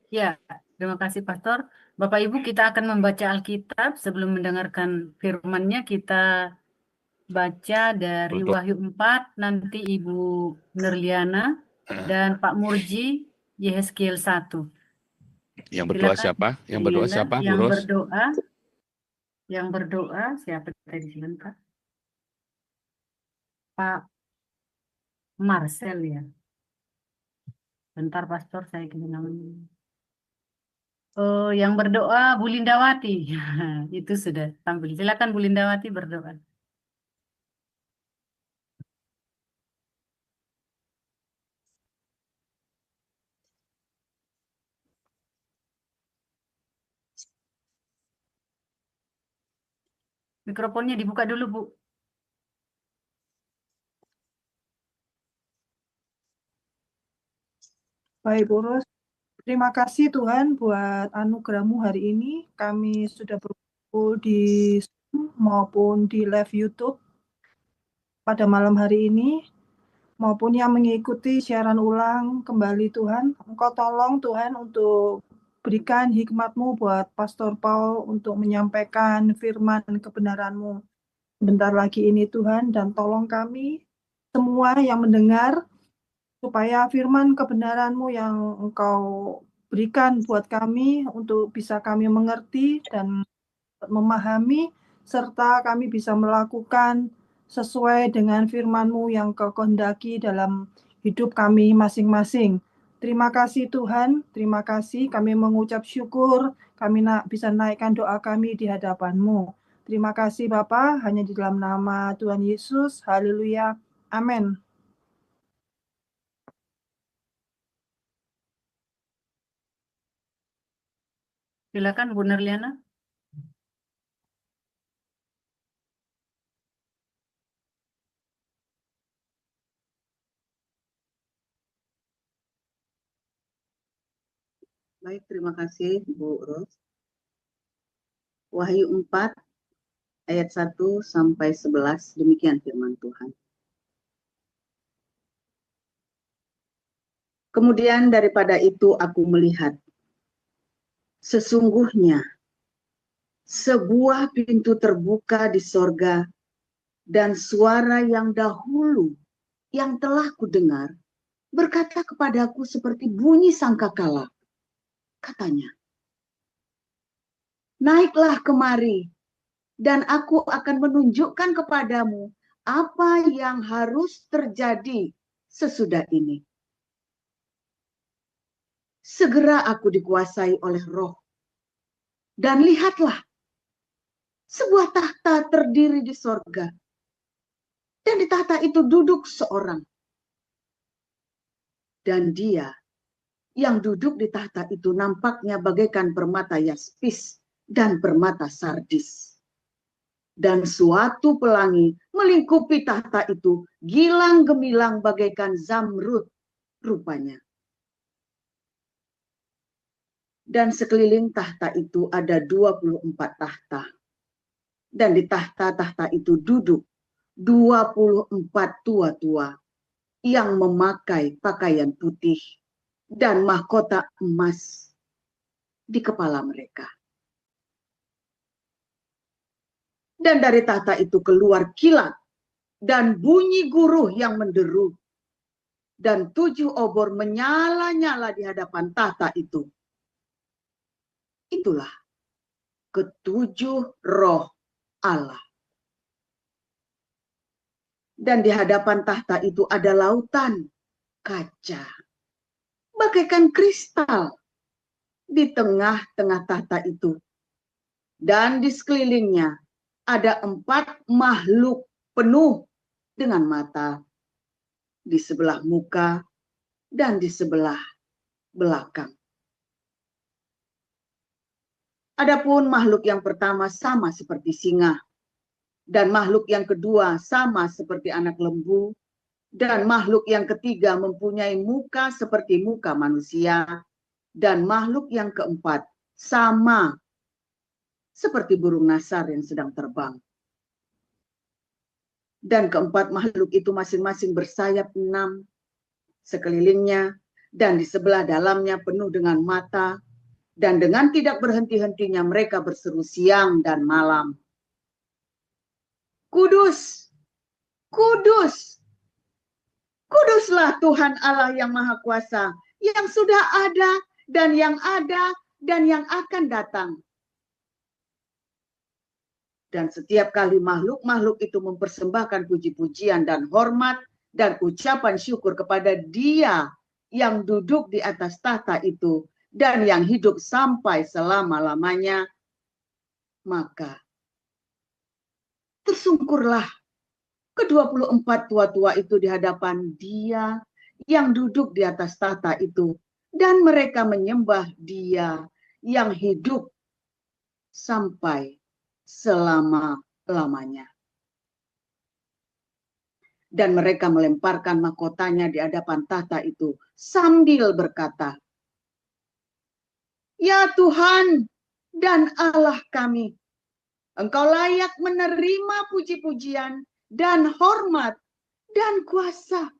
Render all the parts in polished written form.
Ya, terima kasih Pastor. Bapak Ibu, kita akan membaca Alkitab. Sebelum mendengarkan firman-Nya, kita baca dari Betul. Wahyu 4, nanti Ibu Nerliana dan Pak Murji, Yehezkiel 1. Yang berdoa Silakan, siapa? Yang berdoa Nerliana. siapa, Bu Yang Ros? berdoa, siapa tadi silakan? Pak Marcel ya. Bentar Pastor, saya ingin namanya. Oh, yang berdoa Bu Lindawati. Itu sudah tampil. Silakan Bu Lindawati berdoa. Mikrofonnya dibuka dulu, Bu. Baik, Bu Ros. Terima kasih Tuhan buat anugerah-Mu hari ini. Kami sudah berkumpul di Zoom maupun di live YouTube pada malam hari ini, maupun yang mengikuti siaran ulang kembali Tuhan. Engkau tolong Tuhan untuk berikan hikmat-Mu buat Pastor Paul untuk menyampaikan firman kebenaran-Mu bentar lagi ini Tuhan, dan tolong kami semua yang mendengar supaya firman kebenaran-Mu yang Engkau berikan buat kami untuk bisa kami mengerti dan memahami, serta kami bisa melakukan sesuai dengan firman-Mu yang Kau kehendaki dalam hidup kami masing-masing. Terima kasih Tuhan, terima kasih. Kami mengucap syukur, kami bisa naikkan doa kami di hadapan-Mu. Terima kasih Bapa, hanya di dalam nama Tuhan Yesus. Haleluya. Amin. Silakan Bu Nerliana. Baik, terima kasih Bu Ros. Wahyu 4 ayat 1 sampai 11, demikian firman Tuhan. Kemudian daripada itu aku melihat, sesungguhnya sebuah pintu terbuka di sorga, dan suara yang dahulu yang telah kudengar berkata kepadaku seperti bunyi sangkakala. Katanya, naiklah kemari, dan aku akan menunjukkan kepadamu apa yang harus terjadi sesudah ini. Segera aku dikuasai oleh Roh, dan lihatlah, sebuah tahta terdiri di sorga, dan di tahta itu duduk seorang. Dan dia yang duduk di tahta itu nampaknya bagaikan permata yaspis dan permata sardis. Dan suatu pelangi melingkupi tahta itu, gilang gemilang bagaikan zamrud rupanya. Dan sekeliling tahta itu ada 24 tahta. Dan di tahta-tahta itu duduk 24 tua-tua yang memakai pakaian putih dan mahkota emas di kepala mereka. Dan dari tahta itu keluar kilat dan bunyi guruh yang menderu. Dan 7 obor menyala-nyala di hadapan tahta itu. Itulah ketujuh roh Allah. Dan di hadapan tahta itu ada lautan kaca, bagaikan kristal di tengah-tengah tahta itu. Dan di sekelilingnya ada 4 makhluk penuh dengan mata di sebelah muka dan di sebelah belakang. Adapun makhluk yang pertama sama seperti singa, dan makhluk yang kedua sama seperti anak lembu, dan makhluk yang ketiga mempunyai muka seperti muka manusia, dan makhluk yang keempat sama seperti burung nasar yang sedang terbang. Dan keempat makhluk itu masing-masing bersayap 6 sekelilingnya, dan di sebelah dalamnya penuh dengan mata, dan dengan tidak berhenti-hentinya mereka berseru siang dan malam. Kudus, kudus, kuduslah Tuhan Allah yang Maha Kuasa, yang sudah ada dan yang akan datang. Dan setiap kali makhluk-makhluk itu mempersembahkan puji-pujian dan hormat dan ucapan syukur kepada Dia yang duduk di atas tahta itu dan yang hidup sampai selama-lamanya, maka tersungkurlah ke-24 tua-tua itu di hadapan Dia yang duduk di atas tahta itu, dan mereka menyembah Dia yang hidup sampai selama-lamanya. Dan mereka melemparkan mahkotanya di hadapan tahta itu sambil berkata, "Ya Tuhan dan Allah kami, Engkau layak menerima puji-pujian dan hormat dan kuasa,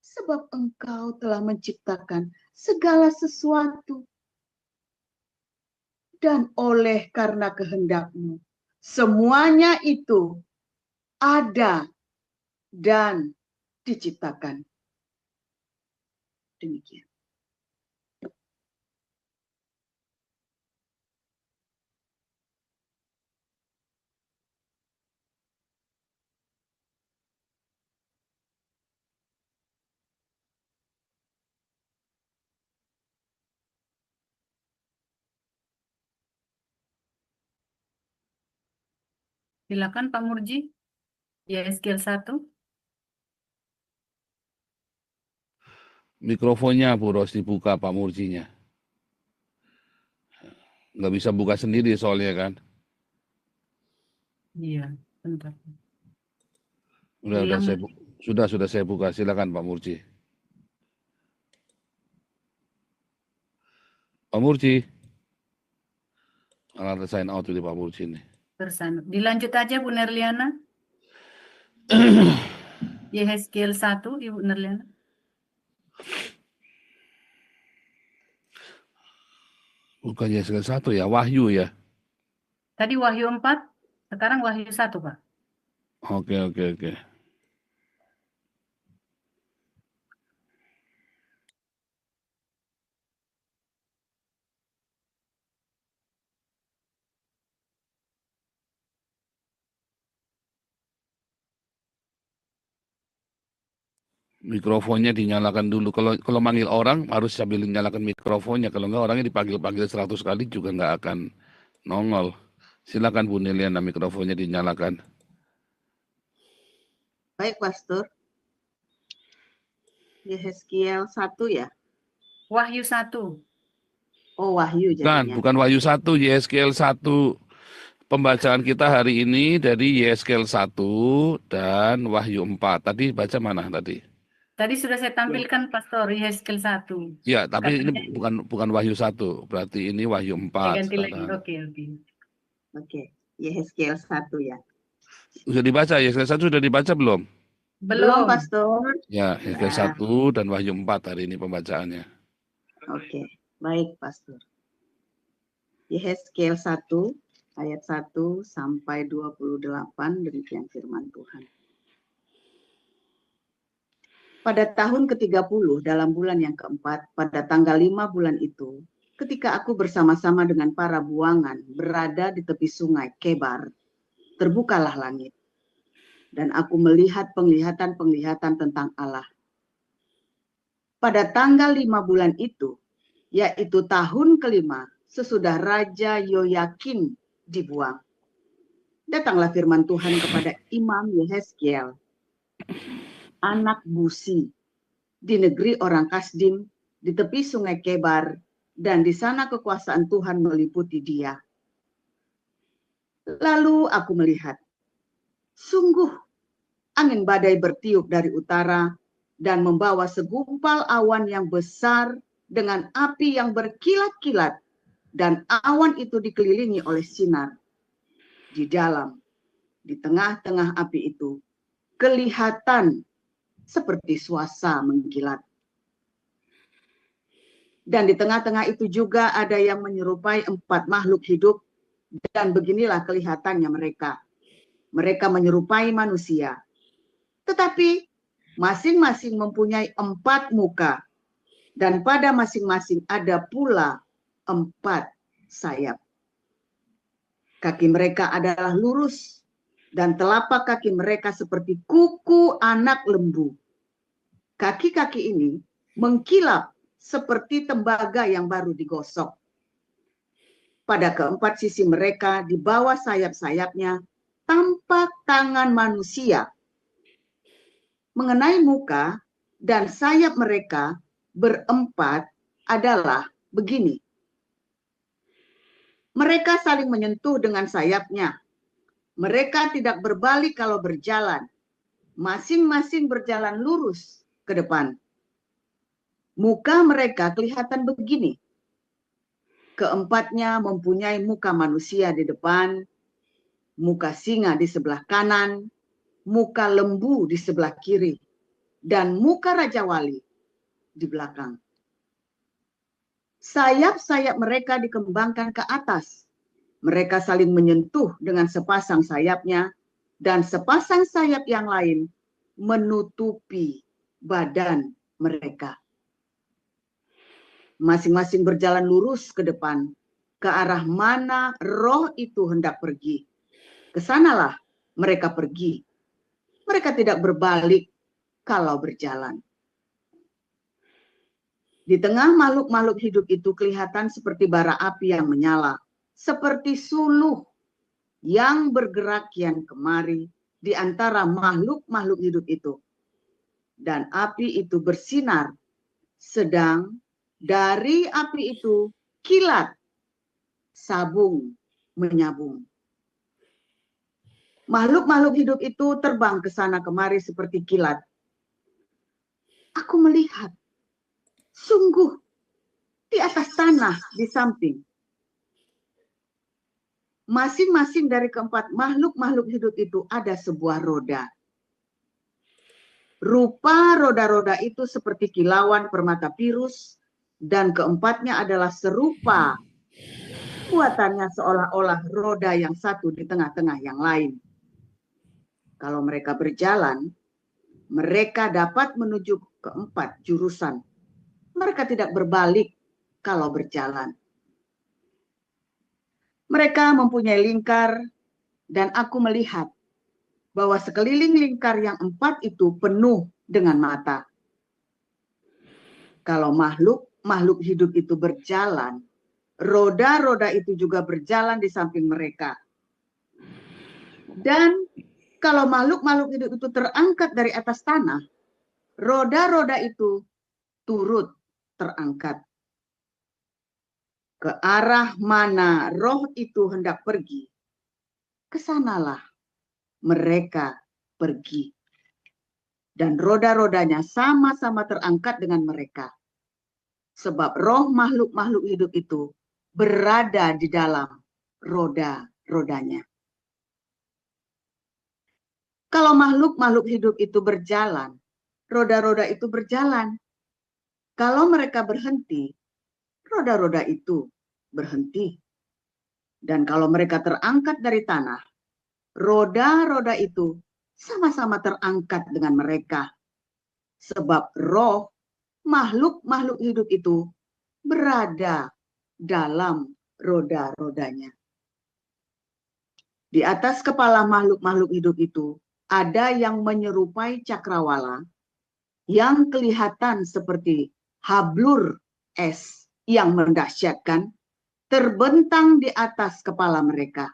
sebab Engkau telah menciptakan segala sesuatu. Dan oleh karena kehendak-Mu, semuanya itu ada dan diciptakan." Demikian. Silakan Pak Murji. YSKL 1. Mikrofonnya Bu Ros dibuka Pak Murjinya. Nggak bisa buka sendiri soalnya kan. Iya, bentar. Udah Ulang. sudah saya buka. Silakan Pak Murji. Pak Murji. Alat sign out di Pak Murji nih. Dilanjut aja Bu Nerliana. YSKL 1, Ibu Nerliana. Bukan YSKL 1 ya, Wahyu ya. Tadi Wahyu 4, sekarang Wahyu 1, Pak. Oke. Mikrofonnya dinyalakan dulu. Kalau manggil orang harus sambil nyalakan mikrofonnya. Kalau enggak orangnya dipanggil 100 kali juga enggak akan nongol. Silakan Bu Neliana, mikrofonnya dinyalakan. Baik, Pastor. YSKL 1 ya? Wahyu 1. Oh, Wahyu jadinya. Bukan Wahyu 1, YSKL 1. Pembacaan kita hari ini dari YSKL 1 dan Wahyu 4. Tadi baca mana tadi? Tadi sudah saya tampilkan Pastor YSKL 1. Ya, tapi Katanya, ini bukan Wahyu 1. Berarti ini Wahyu 4. ganti lagi. Sekarang. Oke. YSKL 1 ya. Sudah dibaca, YSKL 1 sudah dibaca belum? Belum. Pastor. Ya, YSKL 1 dan Wahyu 4 hari ini pembacaannya. Oke, baik Pastor. YSKL 1 ayat 1 sampai 28, demikian firman Tuhan. Pada tahun ke-30 dalam bulan yang keempat, pada tanggal 5 bulan itu, ketika aku bersama-sama dengan para buangan berada di tepi sungai Kebar, terbukalah langit. Dan aku melihat penglihatan-penglihatan tentang Allah. Pada tanggal 5 bulan itu, yaitu tahun kelima, sesudah Raja Yoyakin dibuang, datanglah firman Tuhan kepada Imam Yehezkiel, anak Busi, di negeri orang Kasdim, di tepi sungai Kebar, dan di sana kekuasaan Tuhan meliputi dia. Lalu aku melihat, sungguh angin badai bertiup dari utara dan membawa segumpal awan yang besar dengan api yang berkilat-kilat, dan awan itu dikelilingi oleh sinar. Di tengah-tengah api itu, kelihatan seperti swasa mengkilat. Dan di tengah-tengah itu juga ada yang menyerupai 4 makhluk hidup, dan beginilah kelihatannya mereka. Mereka menyerupai manusia, tetapi masing-masing mempunyai 4 muka, dan pada masing-masing ada pula 4 sayap. Kaki mereka adalah lurus, dan telapak kaki mereka seperti kuku anak lembu. Kaki-kaki ini mengkilap seperti tembaga yang baru digosok. Pada keempat sisi mereka, di bawah sayap-sayapnya, tampak tangan manusia. Mengenai muka dan sayap mereka berempat adalah begini. Mereka saling menyentuh dengan sayapnya. Mereka tidak berbalik kalau berjalan. Masing-masing berjalan lurus ke depan. Muka mereka kelihatan begini. Keempatnya mempunyai muka manusia di depan, muka singa di sebelah kanan, muka lembu di sebelah kiri, dan muka Raja Wali di belakang. Sayap-sayap mereka dikembangkan ke atas. Mereka saling menyentuh dengan sepasang sayapnya, dan sepasang sayap yang lain menutupi badan mereka. Masing-masing berjalan lurus ke depan, ke arah mana roh itu hendak pergi. Kesanalah mereka pergi. Mereka tidak berbalik kalau berjalan. Di tengah makhluk-makhluk hidup itu kelihatan seperti bara api yang menyala, seperti suluh yang bergerak kian kemari di antara makhluk-makhluk hidup itu. Dan api itu bersinar, sedang dari api itu kilat, sabung menyabung. Makhluk-makhluk hidup itu terbang ke sana kemari seperti kilat. Aku melihat, sungguh di atas tanah di samping. Masing-masing dari keempat makhluk-makhluk hidup itu ada sebuah roda. Rupa roda-roda itu seperti kilauan permata pirus, dan keempatnya adalah serupa. Buatannya seolah-olah roda yang satu di tengah-tengah yang lain. Kalau mereka berjalan, mereka dapat menuju ke 4 jurusan. Mereka tidak berbalik kalau berjalan. Mereka mempunyai lingkar, dan aku melihat bahwa sekeliling lingkar yang 4 itu penuh dengan mata. Kalau makhluk hidup itu berjalan, roda-roda itu juga berjalan di samping mereka. Dan kalau makhluk-makhluk hidup itu terangkat dari atas tanah, roda-roda itu turut terangkat. Ke arah mana roh itu hendak pergi, kesanalah mereka pergi. Dan roda-rodanya sama-sama terangkat dengan mereka. Sebab roh makhluk-makhluk hidup itu berada di dalam roda-rodanya. Kalau makhluk-makhluk hidup itu berjalan, roda-roda itu berjalan. Kalau mereka berhenti, roda-roda itu berhenti. Dan kalau mereka terangkat dari tanah, roda-roda itu sama-sama terangkat dengan mereka. Sebab roh makhluk-makhluk hidup itu berada dalam roda-rodanya. Di atas kepala makhluk-makhluk hidup itu ada yang menyerupai cakrawala yang kelihatan seperti hablur es yang mendahsyatkan terbentang di atas kepala mereka.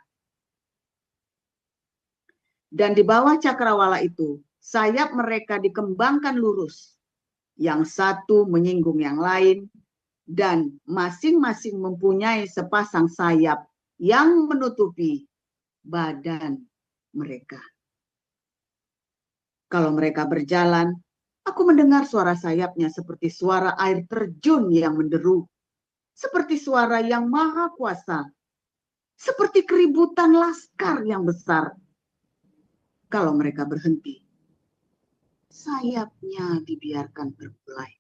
Dan di bawah cakrawala itu sayap mereka dikembangkan lurus, yang satu menyinggung yang lain, dan masing-masing mempunyai sepasang sayap yang menutupi badan mereka. Kalau mereka berjalan, aku mendengar suara sayapnya seperti suara air terjun yang menderu, seperti suara yang maha kuasa, seperti keributan laskar yang besar. Kalau mereka berhenti, sayapnya dibiarkan berbelai.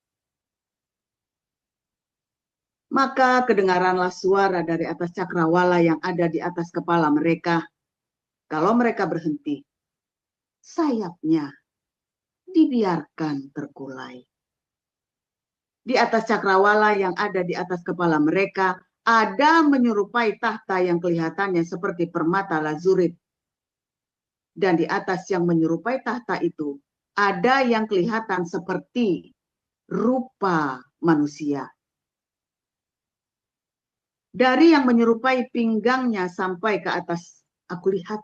Maka kedengaranlah suara dari atas cakrawala yang ada di atas kepala mereka. Kalau mereka berhenti, sayapnya dibiarkan terkulai. Di atas cakrawala yang ada di atas kepala mereka, ada menyerupai tahta yang kelihatannya seperti permata lazurit. Dan di atas yang menyerupai tahta itu, ada yang kelihatan seperti rupa manusia. Dari yang menyerupai pinggangnya sampai ke atas, aku lihat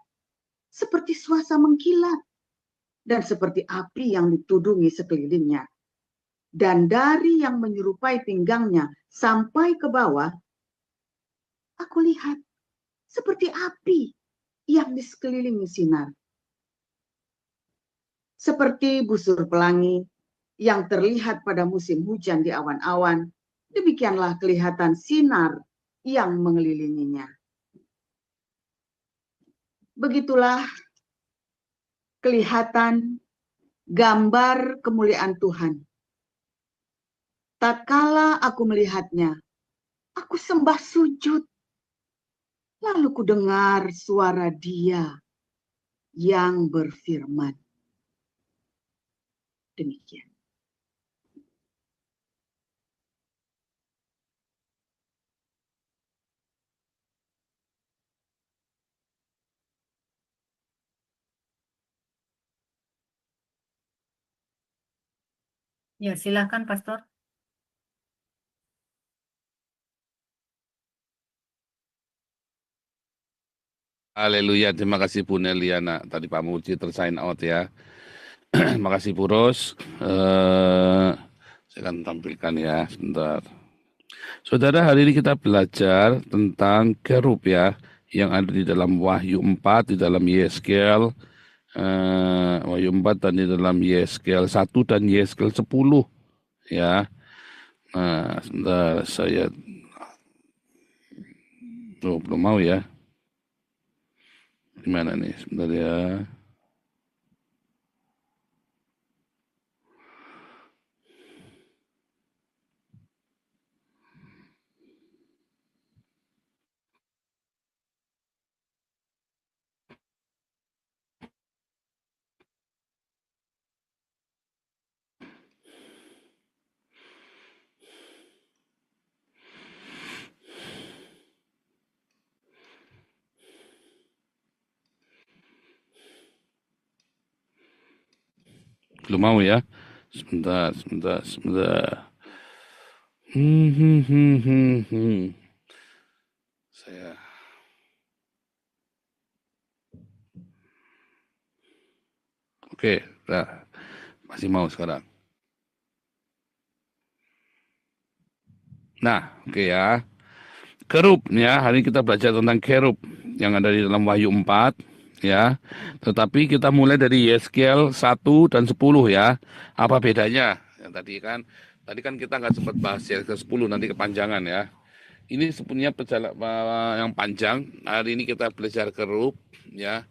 seperti suasa mengkilat dan seperti api yang ditudungi sekelilingnya. Dan dari yang menyerupai pinggangnya sampai ke bawah, aku lihat seperti api yang di sekelilingi sinar. Seperti busur pelangi yang terlihat pada musim hujan di awan-awan, demikianlah kelihatan sinar yang mengelilinginya. Begitulah kelihatan gambar kemuliaan Tuhan. Tatkala aku melihatnya, aku sembah sujud. Lalu ku dengar suara Dia yang berfirman. Demikian. Ya, silakan Pastor. Haleluya, terima kasih Bu Neliana. Tadi Pak Muji tersign out ya. Terima kasih Bu Ros. Saya akan tampilkan ya, sebentar. Saudara, hari ini kita belajar tentang kerub ya, yang ada di dalam Wahyu 4, di dalam Yeskel, Wahyu 4 dan di dalam Yeskel 1 dan Yeskel 10 ya. Nah, sebentar saya belum mau ya. Gimana nih? Sebentar ya. Belum mau ya. Sebentar. Saya Oke, nah, masih mau sekarang. Nah, oke ya. Kerub ya, hari ini kita belajar tentang kerub yang ada di dalam Wahyu 4 ya. Tetapi kita mulai dari Yeskel 1 dan 10 ya. Apa bedanya? Ya, tadi kan kita nggak sempat bahas Yeskel 10, nanti kepanjangan ya. Ini sebenarnya perjalanan yang panjang. Hari ini kita belajar kerub ya.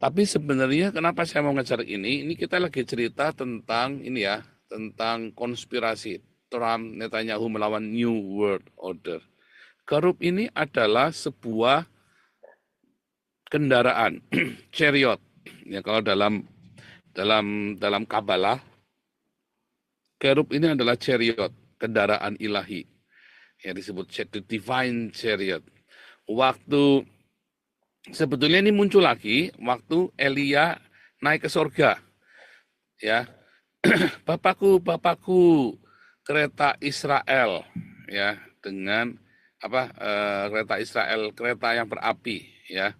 Tapi sebenarnya kenapa saya mau ngejar ini? Ini kita lagi cerita tentang ini ya, tentang konspirasi Trump Netanyahu melawan New World Order. Kerub ini adalah sebuah kendaraan chariot. Ya, kalau dalam Kabalah, kerub ini adalah chariot, kendaraan ilahi. Yang disebut the divine chariot. Sebetulnya ini muncul lagi waktu Elia naik ke surga. Ya. Bapakku, kereta Israel ya, dengan kereta Israel, kereta yang berapi ya,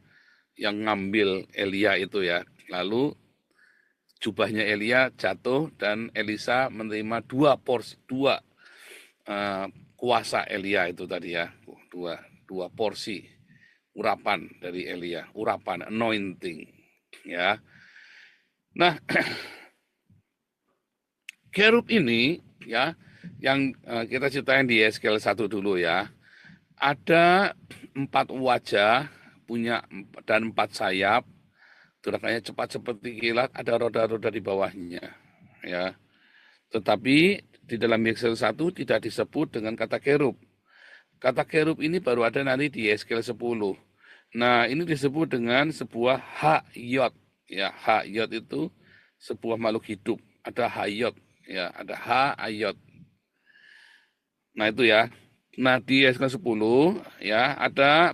yang ngambil Elia itu ya. Lalu jubahnya Elia jatuh dan Elisa menerima dua kuasa Elia itu tadi ya, dua porsi urapan dari Elia, urapan anointing ya. Nah, kerub ini ya, yang kita ceritain di Yeskel 1 dulu ya. Ada 4 wajah, dan 4 sayap, gerakannya cepat seperti kilat, ada roda-roda di bawahnya ya. Tetapi di dalam Yeskel 1 tidak disebut dengan kata kerub. Kata kerub ini baru ada nanti di Yeskiel 10. Nah, ini disebut dengan sebuah hayot. Ya, hayot itu sebuah makhluk hidup. Ada hayot, ya, ada hayot. Nah, itu ya. Nah, di Yeskiel 10 ya ada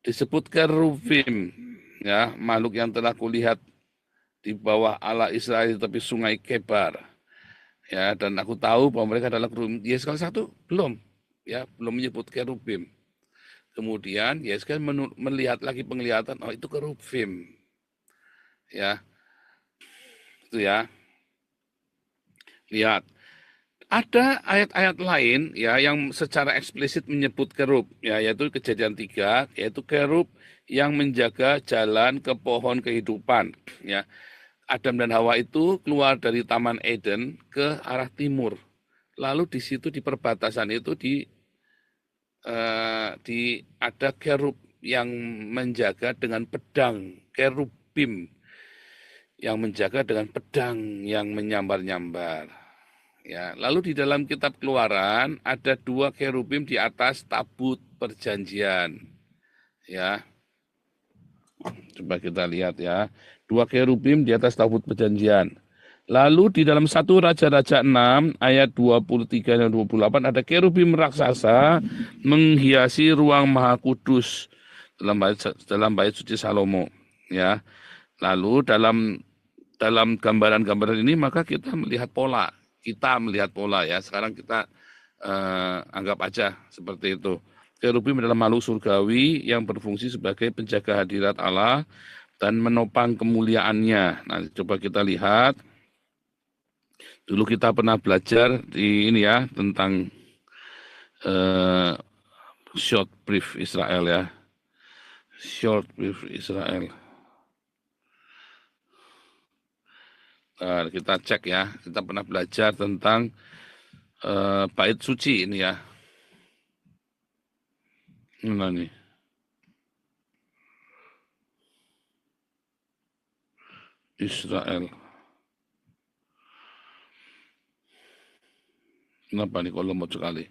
disebut kerubim, ya, makhluk yang telah kulihat di bawah Allah Israel di tepi sungai Kebar. Ya, dan aku tahu bahwa mereka adalah kerubim. Yeskiel 1 belum, ya, belum menyebut kerubim. Kemudian Yeskiel melihat lagi penglihatan, oh itu kerubim. Ya, itu ya. Lihat, ada ayat-ayat lain ya yang secara eksplisit menyebut kerub, ya, yaitu Kejadian 3, yaitu kerub yang menjaga jalan ke pohon kehidupan. Ya, Adam dan Hawa itu keluar dari Taman Eden ke arah timur. Lalu di situ di perbatasan itu ada kerub yang menjaga dengan pedang, kerubim yang menjaga dengan pedang yang menyambar-nyambar. Ya, lalu di dalam kitab Keluaran ada 2 kerubim di atas tabut perjanjian. Ya, coba kita lihat ya. 2 kerubim di atas tabut perjanjian. Lalu di dalam 1 Raja-Raja 6 ayat 23 dan 28 ada kerubim raksasa menghiasi ruang Maha Kudus dalam bait suci Salomo. Ya. Lalu dalam gambaran-gambaran ini maka kita melihat pola. Ya. Sekarang kita anggap aja seperti itu. Kerubim adalah makhluk surgawi yang berfungsi sebagai penjaga hadirat Allah dan menopang kemuliaannya. Nah, coba kita lihat. Dulu kita pernah belajar di ini ya tentang short brief Israel ya. Short brief Israel. Kita cek ya, kita pernah belajar tentang bait suci ini ya. Mana nih? Israel. Kenapa nih kalau mau sekali?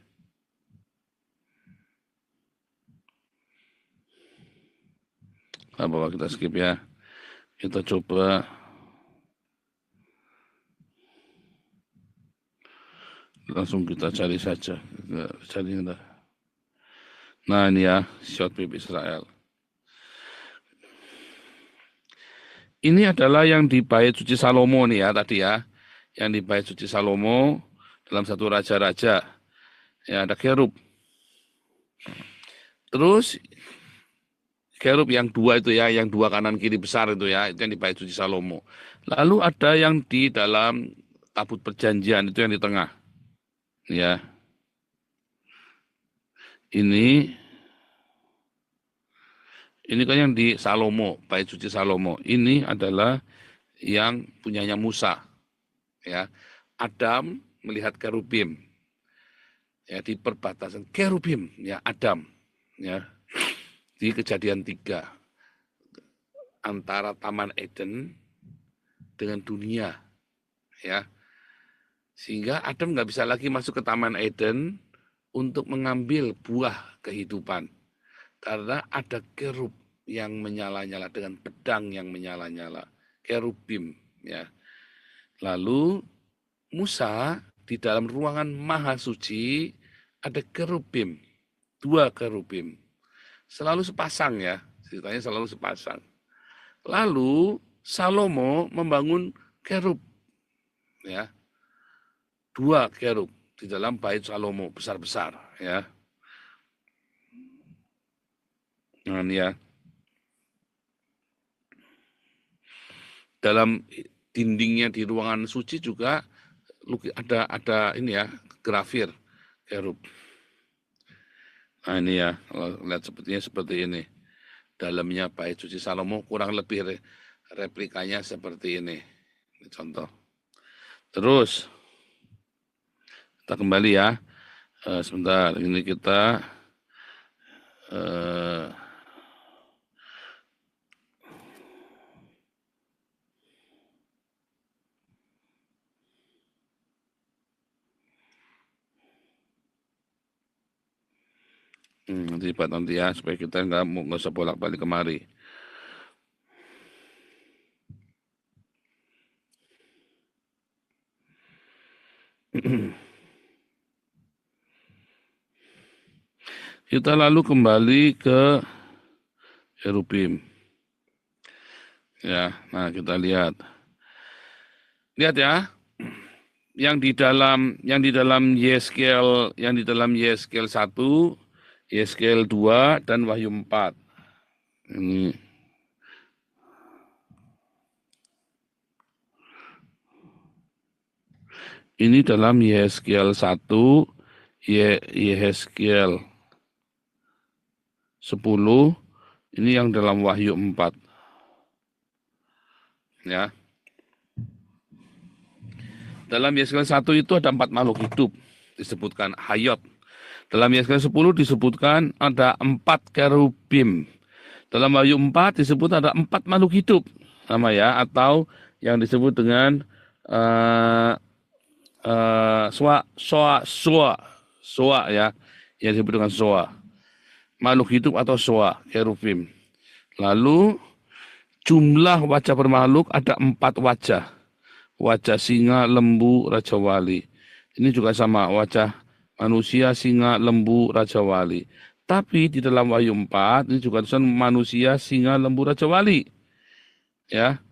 Nah, bahwa kita skip ya. Kita coba langsung kita cari saja. Cari nah ini ya, short brief Israel. Ini adalah yang di bait suci Salomo nih ya tadi ya. Yang di bait suci Salomo dalam 1 Raja-Raja. Ya ada kerub. Terus kerub yang 2 itu ya, yang 2 kanan kiri besar itu ya, itu yang di bait suci Salomo. Lalu ada yang di dalam tabut perjanjian itu yang di tengah. Ya. Ini kan yang di Salomo, bait suci Salomo. Ini adalah yang punyanya Musa. Ya. Adam melihat kerubim. Ya, di perbatasan kerubim, ya Adam. Ya. Di Kejadian 3 antara Taman Eden dengan dunia. Ya. Sehingga Adam nggak bisa lagi masuk ke Taman Eden untuk mengambil buah kehidupan. Karena ada kerub yang menyala-nyala dengan pedang yang menyala-nyala. Kerubim. Ya. Lalu Musa di dalam ruangan maha suci ada kerubim. 2 kerubim. Selalu sepasang ya. Ceritanya selalu sepasang. Lalu Salomo membangun kerub. Ya. 2 kerub di dalam bait Salomo besar-besar ya. Nah, ini ya. Dalam dindingnya di ruangan suci juga ada ini ya, grafir kerub. Nah, ini ya, lihat sepertinya seperti ini. Dalamnya bait suci Salomo kurang lebih replikanya seperti ini. Ini contoh. Terus kita kembali ya. Sebentar, ini kita Nanti Pak nanti ya, supaya kita nggak usah bolak-balik kemari. Kita lalu kembali ke Cherubim. Ya, nah kita lihat. Lihat ya. Yang di dalam Yeskel 1, Yeskel 2 dan Wahyu 4. Ini dalam Yeskel 1, Yeskel 10, ini yang dalam Wahyu 4. Ya. Dalam Yeskel 1 itu ada 4 makhluk hidup, disebutkan hayat. Dalam Yeskel 10 disebutkan ada 4 kerubim. Dalam Wahyu 4 disebut ada 4 makhluk hidup, sama ya, atau yang disebut dengan soa ya, yang disebut dengan soa. Makhluk hidup atau soa, kerubim. Lalu jumlah wajah bermakhluk ada 4 wajah. Wajah singa, lembu, raja wali. Ini juga sama, wajah manusia, singa, lembu, raja wali. Tapi di dalam Wahyu 4 ini juga tulisan manusia, singa, lembu, raja wali. Ya.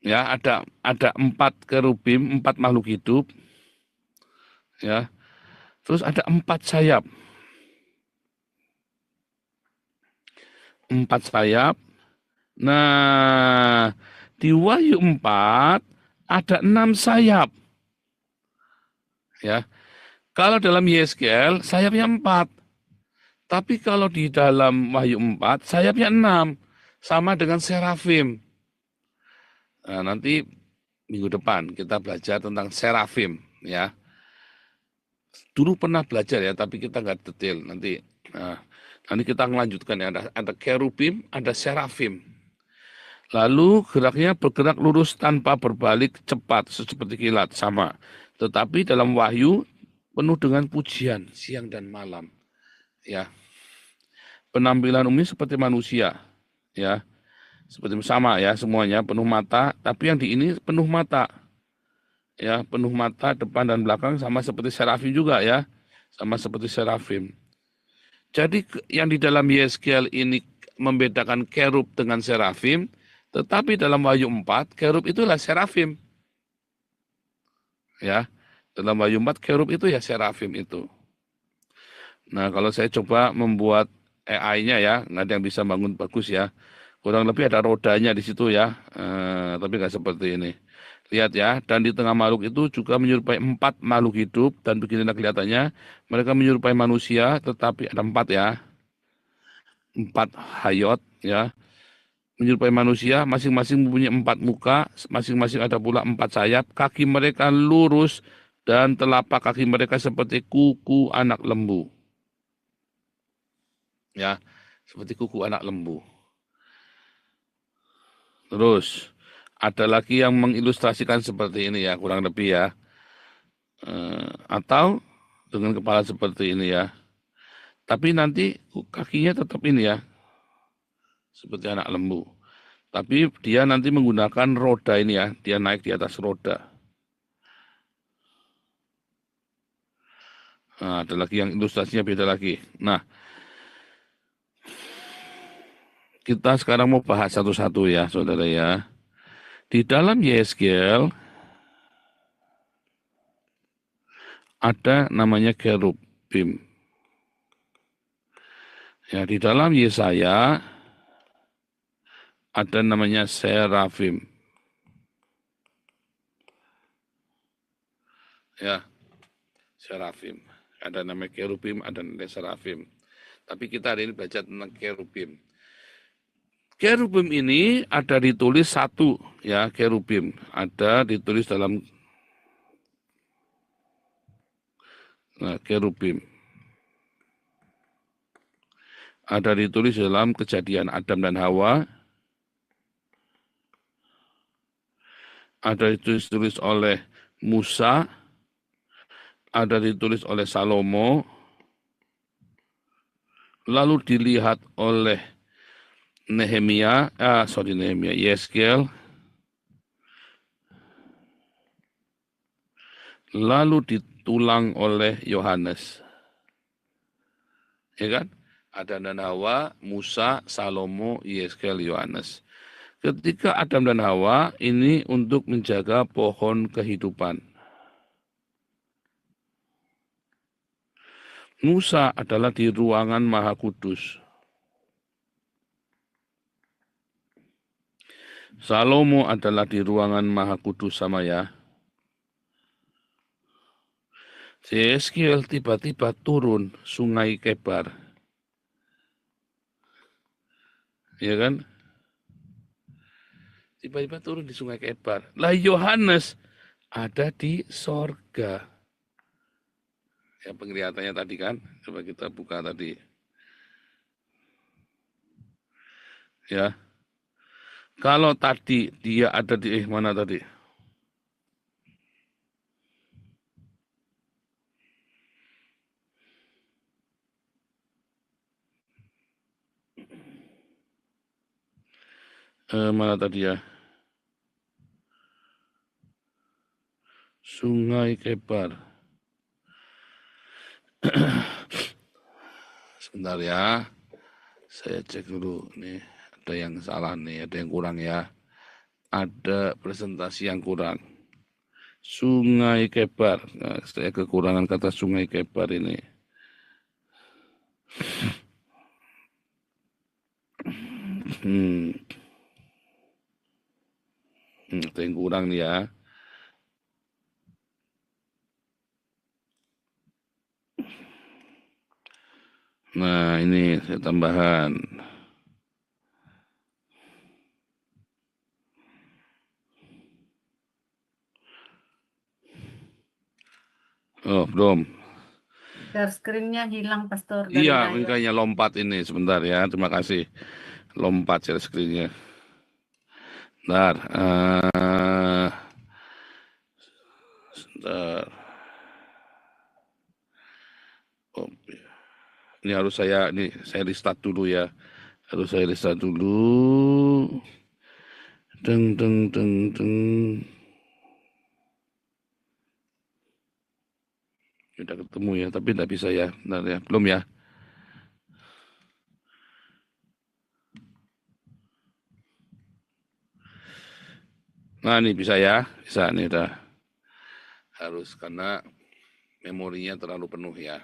Ya, ada 4 kerubim, 4 makhluk hidup. Ya. Terus ada 4 sayap. 4 sayap. Nah, di Wahyu 4 ada 6 sayap. Ya. Kalau dalam Yeskel sayapnya 4. Tapi kalau di dalam Wahyu 4 sayapnya 6. Sama dengan serafim. Nah, nanti minggu depan kita belajar tentang serafim, ya. Dulu pernah belajar ya, tapi kita nggak detail. Nanti kita melanjutkan ya. Ada kerubim, ada serafim. Lalu geraknya bergerak lurus tanpa berbalik, cepat seperti kilat, sama. Tetapi dalam Wahyu penuh dengan pujian siang dan malam. Ya. Penampilan umumnya seperti manusia, ya. Seperti sama ya, semuanya penuh mata, tapi yang di ini penuh mata. Ya, penuh mata depan dan belakang, sama seperti serafim juga ya. Sama seperti serafim. Jadi yang di dalam Yeskel ini membedakan kerub dengan serafim, tetapi dalam Wahyu 4 kerub itulah serafim. Ya, dalam Wahyu 4 kerub itu ya serafim itu. Nah, kalau saya coba membuat AI-nya ya, nggak ada yang bisa bangun bagus ya. Kurang lebih ada rodanya di situ ya, tapi nggak seperti ini. Lihat ya, dan di tengah makhluk itu juga menyerupai 4 makhluk hidup, dan beginilah kelihatannya, mereka menyerupai manusia, tetapi ada 4 ya, 4 hayat ya, menyerupai manusia, masing-masing mempunyai 4 muka, masing-masing ada pula 4 sayap, kaki mereka lurus, dan telapak kaki mereka seperti kuku anak lembu. Ya, seperti kuku anak lembu. Terus ada lagi yang mengilustrasikan seperti ini ya, kurang lebih ya. Atau dengan kepala seperti ini ya. Tapi nanti kakinya tetap ini ya, seperti anak lembu. Tapi dia nanti menggunakan roda ini ya, dia naik di atas roda. Nah, ada lagi yang ilustrasinya beda lagi. Nah, kita sekarang mau bahas satu-satu ya, saudara ya. Di dalam Yeskel ada namanya kerubim. Ya, di dalam Yesaya ada namanya serafim. Ya, serafim. Ada namanya kerubim, ada namanya serafim. Tapi kita hari ini belajar tentang kerubim. Kerubim ini ada ditulis 1 ya, kerubim ada ditulis dalam kerubim ada ditulis dalam Kejadian Adam dan Hawa, ada ditulis oleh Musa, ada ditulis oleh Salomo, lalu dilihat oleh Yeskel, lalu ditulang oleh Yohanes. Ya kan? Adam dan Hawa, Musa, Salomo, Yeskel, Yohanes. Ketika Adam dan Hawa ini untuk menjaga pohon kehidupan. Musa adalah di ruangan Maha Kudus. Salomo adalah di ruangan Maha Kudus sama ya. Yeskel tiba-tiba turun Sungai Kebar. Ya kan? Tiba-tiba turun di Sungai Kebar. Lah Yohanes ada di sorga. Ya penglihatannya tadi kan. Coba kita buka tadi. Ya. Kalau tadi dia ada di mana tadi? Mana tadi ya? Sungai Kebar. Sebentar ya. Saya cek dulu nih. Ada yang salah nih, ada yang kurang ya. Ada presentasi yang kurang. Sungai Kebar. Nah, saya kekurangan kata Sungai Kebar ini. Ada yang kurang nih ya. Nah, ini saya tambahan. Oh, belum. Share screen-nya hilang, Pastor, dari Iya, layar. makanya lompat ini sebentar ya. Terima kasih. Lompat share screen-nya. Bentar. Sebentar. Oh, ini harus saya restart dulu ya. Harus saya restart dulu. Deng. Sudah ketemu ya, tapi tidak bisa ya. Bentar ya, belum ya. Nah, ini bisa ya. Bisa, ini udah. Harus, karena memorinya terlalu penuh ya.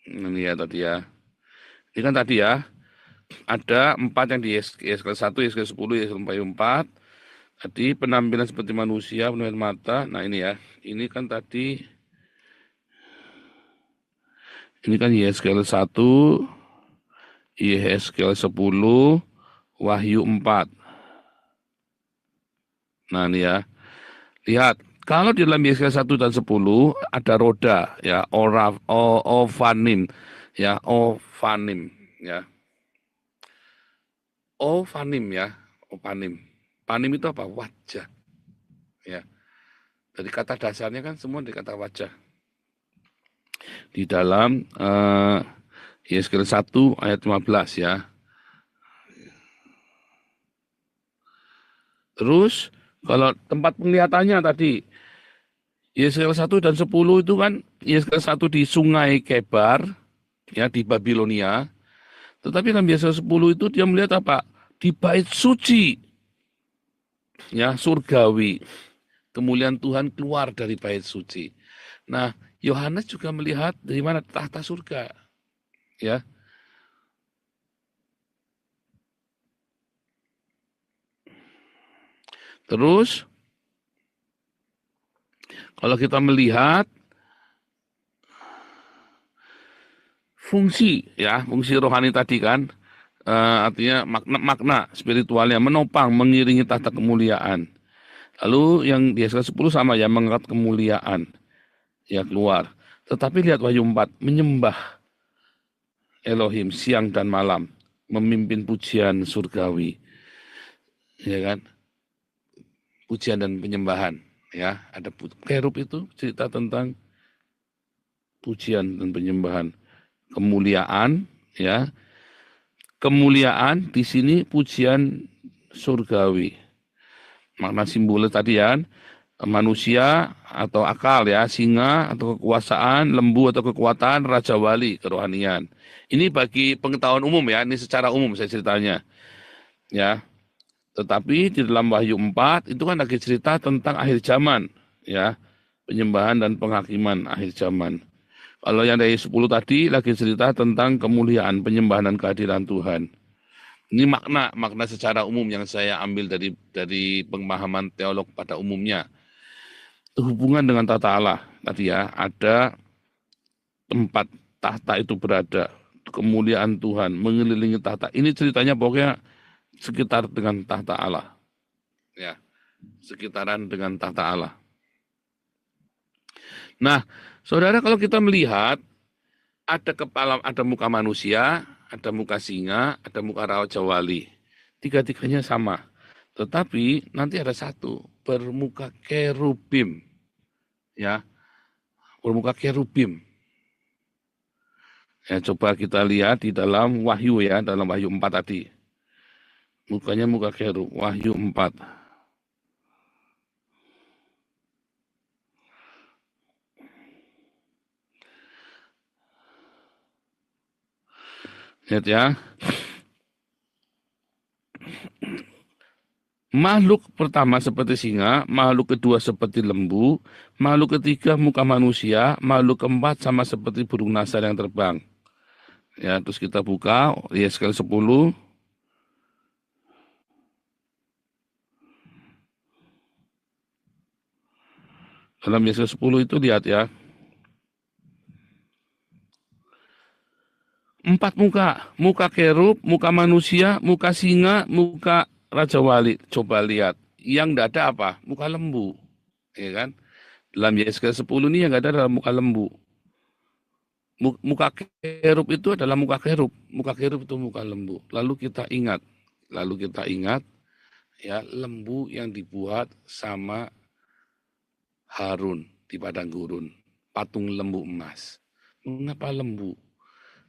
Ini ya tadi ya. Ini kan tadi ya. Ada 4 yang di YSKL 1, YSKL 10, YSKL 4. Tadi penampilan seperti manusia, penampilan mata. Nah ini ya. Ini kan tadi. Ini kan YSKL 1, YSKL 10, Wahyu 4. Nah ini ya. Lihat. Kalau di dalam YSKL 1 dan 10 ada roda ya, ofanim ya, ofanim ya. Ofanim ya, opanim. Panim itu apa? Wajah. Ya. Dari kata dasarnya kan semua di kata wajah. Di dalam YSKL 1 ayat 15 ya. Terus kalau tempat penglihatannya tadi YSKL 1 dan 10 itu kan YSKL 1 di Sungai Kebar ya, di Babilonia. Tetapi dalam YSKL 10 itu dia melihat apa? Di bait suci. Ya, surgawi. Kemuliaan Tuhan keluar dari bait suci. Nah, Yohanes juga melihat dari mana tahta surga. Ya. Terus kalau kita melihat fungsi rohani tadi kan, artinya makna spiritualnya menopang, mengiringi tahta kemuliaan. Lalu yang di YSKL 10 sama ya, mengangkat kemuliaan ya keluar. Tetapi lihat Wahyu 4, menyembah Elohim siang dan malam, memimpin pujian surgawi. ya kan? Pujian dan penyembahan, ya. Ada kerub itu cerita tentang pujian dan penyembahan, kemuliaan, ya. Kemuliaan di sini pujian surgawi. Makna simbolnya tadi ya, manusia atau akal ya, singa atau kekuasaan, lembu atau kekuatan, raja wali, kerohanian. Ini bagi pengetahuan umum ya, ini secara umum saya ceritanya. Ya. Tetapi di dalam Wahyu 4 itu kan lagi cerita tentang akhir zaman, ya. Penyembahan dan penghakiman akhir zaman. Kalau yang dari 10 tadi lagi cerita tentang kemuliaan, penyembahan dan kehadiran Tuhan. Ini makna secara umum yang saya ambil dari pemahaman teolog pada umumnya. Hubungan dengan tata Allah tadi ya, ada tempat tahta itu berada, kemuliaan Tuhan mengelilingi tahta. Ini ceritanya pokoknya sekitar dengan tahta Allah. Ya, sekitaran dengan tahta Allah. Nah, saudara, kalau kita melihat ada kepala, ada muka manusia, ada muka singa, ada muka raja wali. Tiga-tiganya sama. Tetapi nanti ada satu bermuka kerubim. Ya, bermuka kerubim. Ya, coba kita lihat di dalam Wahyu ya, dalam Wahyu 4 tadi. Mukanya muka kerub, Wahyu 4. Lihat ya. Makhluk pertama seperti singa, makhluk kedua seperti lembu, makhluk ketiga muka manusia, makhluk keempat sama seperti burung nasar yang terbang. Ya, terus kita buka Yeskel 10. Dalam Yeskel 10 itu lihat ya. 4 muka, muka kerub, muka manusia, muka singa, muka raja wali. Coba lihat, yang tidak ada apa? Muka lembu, ya kan? Dalam Yeskel 10 ini yang nggak ada adalah muka lembu. Muka kerub itu adalah muka kerub, muka kerub itu muka lembu. Lalu kita ingat ya, lembu yang dibuat sama Harun di padang gurun, patung lembu emas. Mengapa lembu?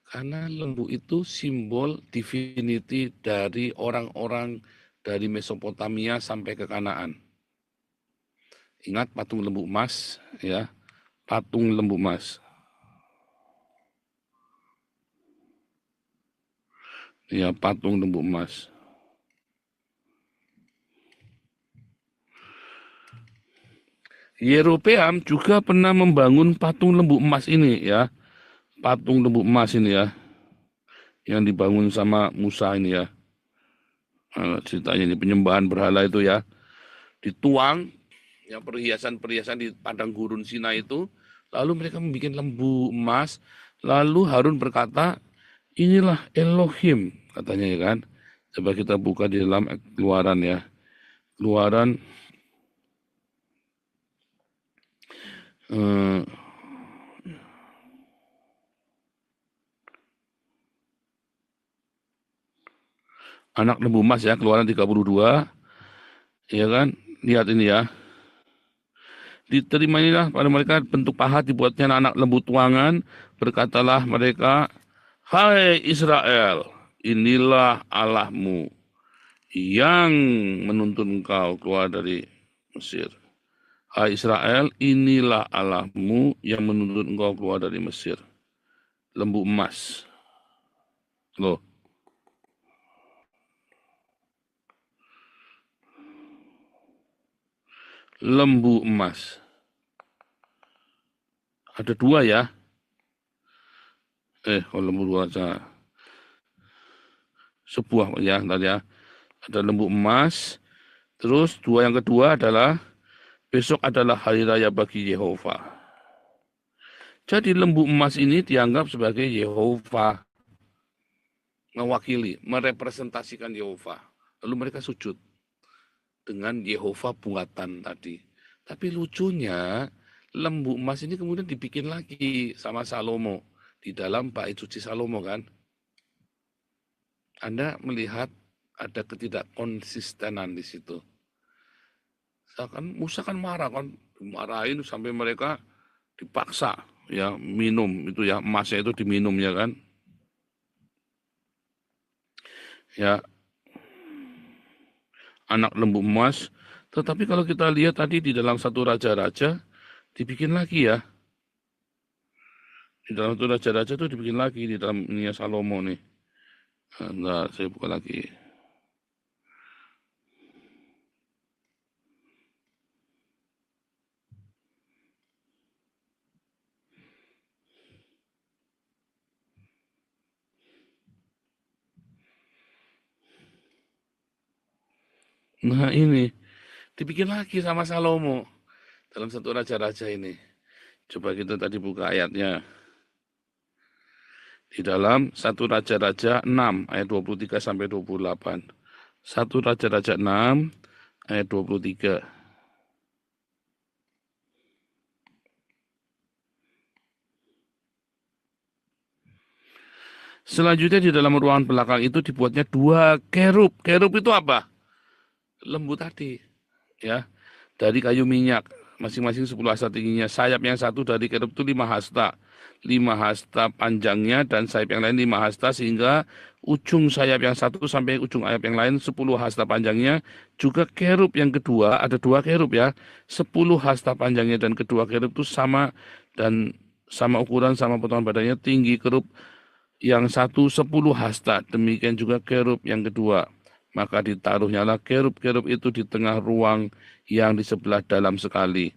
Karena lembu itu simbol divinity dari orang-orang dari Mesopotamia sampai ke Kanaan. Ingat patung lembu emas, ya, patung lembu emas. Ya, patung lembu emas. Yerobeam juga pernah membangun patung lembu emas ini ya. Patung lembu emas ini ya. Yang dibangun sama Musa ini ya. Ceritanya ini penyembahan berhala itu ya. Dituang yang perhiasan-perhiasan di padang gurun Sinai itu. Lalu mereka membuat lembu emas. Lalu Harun berkata, inilah Elohim katanya ya kan. Coba kita buka di dalam Keluaran ya. Keluaran anak lembu emas ya, Keluaran 32. Ya kan? Lihat ini ya. Diterimanilah pada mereka bentuk pahat dibuatnya anak lembu tuangan. Berkatalah mereka, hai Israel, inilah Allahmu yang menuntun engkau keluar dari Mesir. Hai Israel, inilah Allahmu yang menuntun engkau keluar dari Mesir. Lembu emas. Loh. Lembu emas. Ada 2 ya. Kalau lembu 2 aja. Sebuah ya, tadi ya. Ada lembu emas. Terus 2 yang kedua adalah besok adalah hari raya bagi Yehova. Jadi lembu emas ini dianggap sebagai Yehova. Mewakili, merepresentasikan Yehova. Lalu mereka sujud dengan Yehova buatan tadi. Tapi lucunya, lembu emas ini kemudian dibikin lagi sama Salomo di dalam bait suci Salomo kan. Anda melihat ada ketidakkonsistenan di situ. Musa kan marah kan, dimarahin sampai mereka dipaksa ya minum itu ya, emasnya itu diminum ya kan. Ya, anak lembu emas. Tetapi kalau kita lihat tadi di dalam satu raja-raja dibikin lagi ya. Di dalam satu raja-raja itu dibikin lagi di dalam ini Salomo nih. Nah, saya buka lagi. Nah ini dibikin lagi sama Salomo dalam satu raja-raja ini. Coba kita tadi buka ayatnya. Di dalam satu Raja-Raja 6 ayat 23 sampai 28. Satu Raja-Raja 6 ayat 23. Selanjutnya di dalam ruangan belakang itu dibuatnya 2 kerub. Kerub itu apa? Lembu tadi. Ya, dari kayu minyak. Masing-masing 10 hasta tingginya. Sayap yang satu dari kerub itu 5 hasta. 5 hasta panjangnya dan sayap yang lain 5 hasta, sehingga ujung sayap yang satu sampai ujung sayap yang lain 10 hasta panjangnya. Juga kerub yang kedua, ada 2 kerub ya, 10 hasta panjangnya, dan kedua kerub itu sama dan sama ukuran, sama potongan badannya. Tinggi kerub yang satu 10 hasta, demikian juga kerub yang kedua. Maka ditaruhnyalah kerub-kerub itu di tengah ruang yang di sebelah dalam sekali.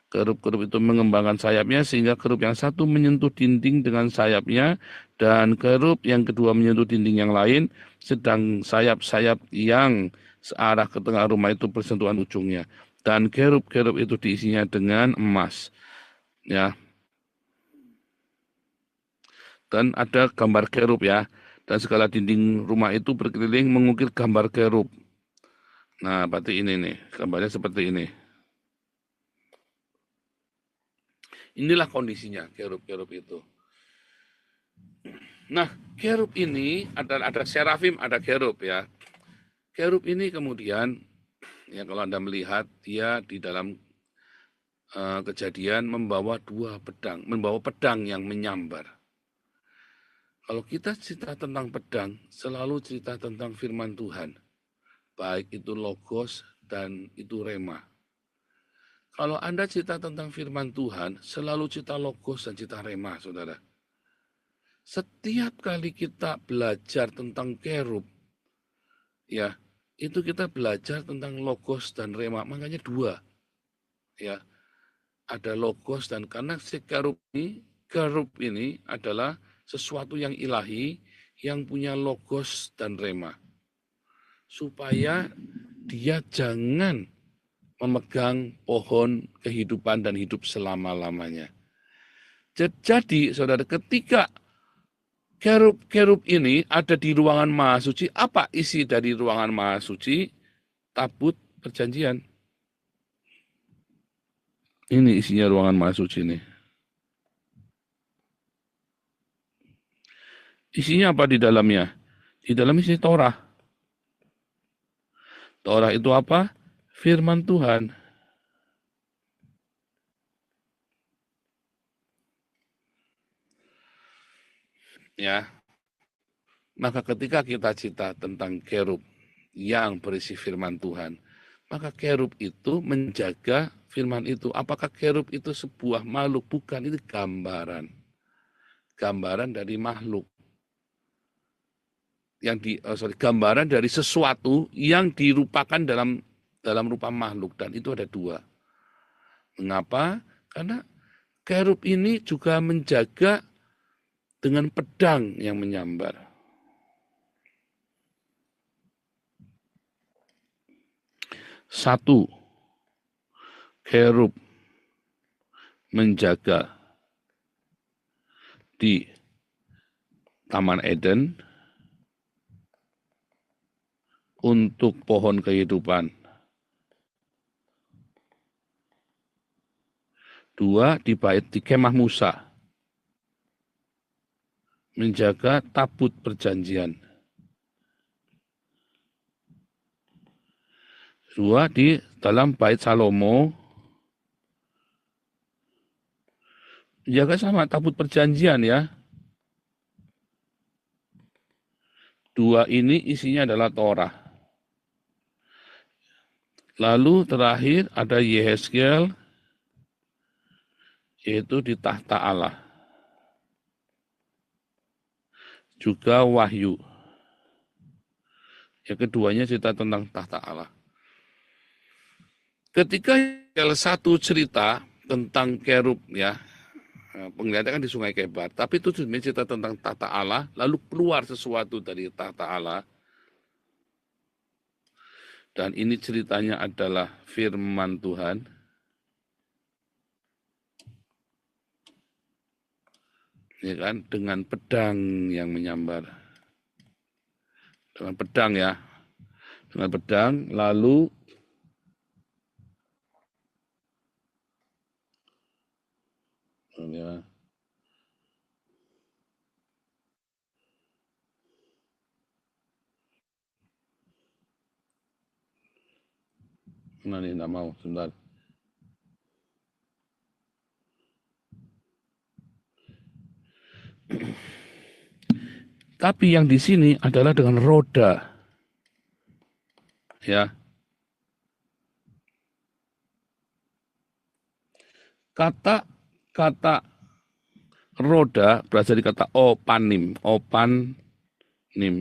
Kerub-kerub itu mengembangkan sayapnya sehingga kerub yang satu menyentuh dinding dengan sayapnya dan kerub yang kedua menyentuh dinding yang lain, sedang sayap-sayap yang searah ke tengah rumah itu bersentuhan ujungnya. Dan kerub-kerub itu diisinya dengan emas. Ya. Dan ada gambar kerub ya. Dan segala dinding rumah itu berkeliling mengukir gambar kerub. Nah, berarti ini nih, gambarnya seperti ini. Inilah kondisinya kerub-kerub itu. Nah, kerub ini ada serafim, ada kerub ya. Kerub ini kemudian, ya kalau Anda melihat, dia di dalam Kejadian membawa 2 pedang, membawa pedang yang menyambar. Kalau kita cerita tentang pedang, selalu cerita tentang firman Tuhan. Baik itu logos dan itu rema. Kalau Anda cerita tentang firman Tuhan, selalu cerita logos dan cerita rema, saudara. Setiap kali kita belajar tentang kerub, ya, itu kita belajar tentang logos dan rema. Makanya 2. Ya, ada logos, dan karena si kerub ini adalah sesuatu yang ilahi, yang punya logos dan rema. Supaya dia jangan memegang pohon kehidupan dan hidup selama-lamanya. Jadi, saudara, ketika kerub-kerub ini ada di ruangan Maha Suci, apa isi dari ruangan Maha Suci? Tabut perjanjian. Ini isinya ruangan Maha Suci ini. Isinya apa di dalamnya? Di dalam isi Torah. Torah itu apa? Firman Tuhan. Ya. Maka ketika kita cerita tentang kerub yang berisi firman Tuhan, maka kerub itu menjaga firman itu. Apakah kerub itu sebuah makhluk? Bukan, itu gambaran. Gambaran dari makhluk. Gambaran dari sesuatu yang dirupakan dalam rupa makhluk, dan itu ada 2. Mengapa? Karena kerub ini juga menjaga dengan pedang yang menyambar. Satu, kerub menjaga di Taman Eden untuk pohon kehidupan. 2, di kemah Musa, menjaga tabut perjanjian. Dua di dalam bait Salomo. Jaga sama tabut perjanjian ya. Dua ini isinya adalah Torah. Lalu terakhir ada Yehezkiel, yaitu di tahta Allah. Juga Wahyu. Yang keduanya cerita tentang tahta Allah. Ketika Yehezkiel 1 cerita tentang kerub ya, penglihatan kan di Sungai Kebar, tapi itu sebenarnya cerita tentang tahta Allah, lalu keluar sesuatu dari tahta Allah. Dan ini ceritanya adalah firman Tuhan. Ya kan, dengan pedang yang menyambar. Dengan pedang ya. Dengan pedang, lalu ya, nah ini enggak mau, sebentar. Tapi yang di sini adalah dengan roda. Ya. Kata roda berasal dari kata opanim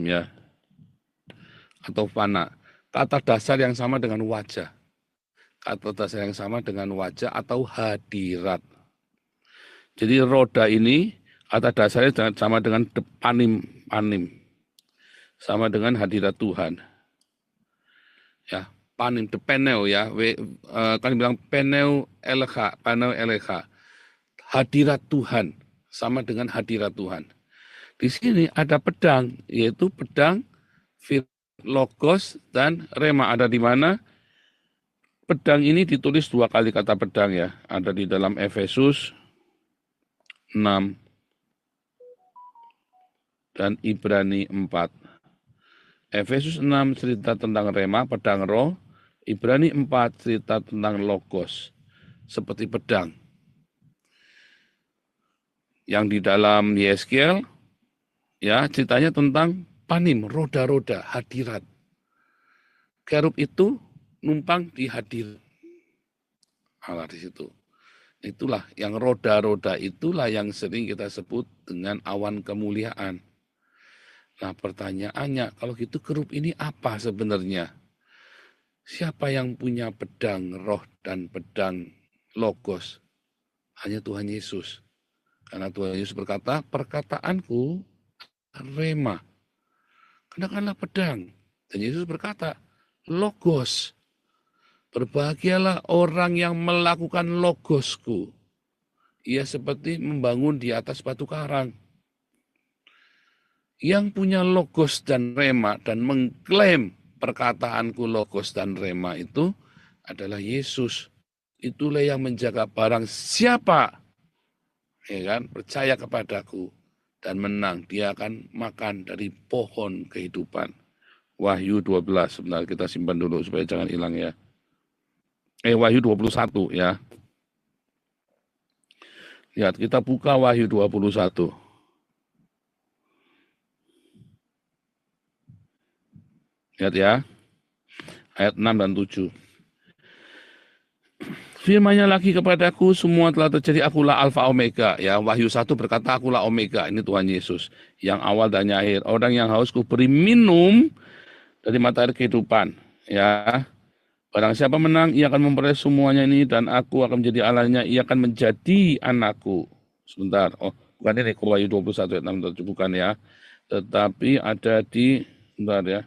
ya. Atau fana. Kata dasar yang sama dengan wajah. Kata dasar yang sama dengan wajah atau hadirat. Jadi roda ini kata dasarnya sama dengan panim. Sama dengan hadirat Tuhan. Ya, panim, peneu ya. Kan bilang peneu elecha. Hadirat Tuhan sama dengan hadirat Tuhan. Di sini ada pedang, yaitu pedang logos dan rema. Ada di mana? Pedang ini ditulis 2 kali kata pedang ya. Ada di dalam Efesus 6 dan Ibrani 4. Efesus 6 cerita tentang rema, pedang roh. Ibrani 4 cerita tentang logos, seperti pedang. Yang di dalam Yehezkiel, ya ceritanya tentang panim, roda-roda, hadirat. Kerub itu numpang di hadir Allah di situ. Itulah yang roda-roda, itulah yang sering kita sebut dengan awan kemuliaan. Nah pertanyaannya, kalau gitu kerub ini apa sebenarnya? Siapa yang punya pedang roh dan pedang logos? Hanya Tuhan Yesus. Karena Tuhan Yesus berkata, perkataanku rema. Kenakanlah pedang. Dan Yesus berkata, logos. Berbahagialah orang yang melakukan logosku. Ia seperti membangun di atas batu karang. Yang punya logos dan rema dan mengklaim perkataanku logos dan rema itu adalah Yesus. Itulah yang menjaga barang siapa, ya kan, percaya kepadaku dan menang, dia akan makan dari pohon kehidupan. Wahyu 12, sebentar kita simpan dulu supaya jangan hilang ya. Wahyu 21 ya. Lihat, kita buka Wahyu 21. Lihat ya, ayat 6 dan 7. Firman-Nya lagi kepadaku, semua telah terjadi, akulah Alfa Omega. Ya, Wahyu 1 berkata, akulah Omega, ini Tuhan Yesus. Yang awal dan yang akhir. Orang yang haus kuberi minum dari mata air kehidupan. Ya, barang siapa menang, ia akan memperoleh semuanya ini, dan aku akan menjadi Allahnya, ia akan menjadi anakku. Sebentar, bukan ini, Wahyu 21 ayat 6 7, bukan ya. Tetapi ada di, sebentar ya,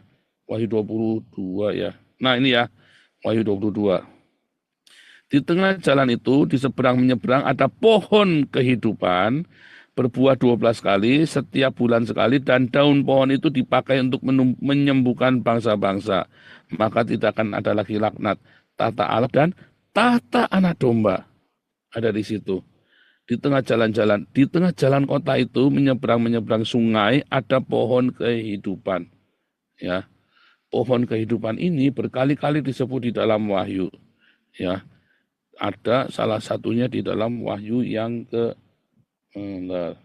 Wahyu 22 ya. Nah ini ya, Wahyu 22. Di tengah jalan itu, di seberang menyeberang ada pohon kehidupan, berbuah 12 kali, setiap bulan sekali, dan daun pohon itu dipakai untuk menyembuhkan bangsa-bangsa. Maka tidak akan ada lagi laknat. Tahta Allah dan tahta anak domba ada di situ. Di tengah jalan-jalan, di tengah jalan kota itu, menyeberang sungai, ada pohon kehidupan. Ya. pohon kehidupan ini berkali-kali disebut di dalam Wahyu. Ya, ada salah satunya di dalam Wahyu yang ke bentar.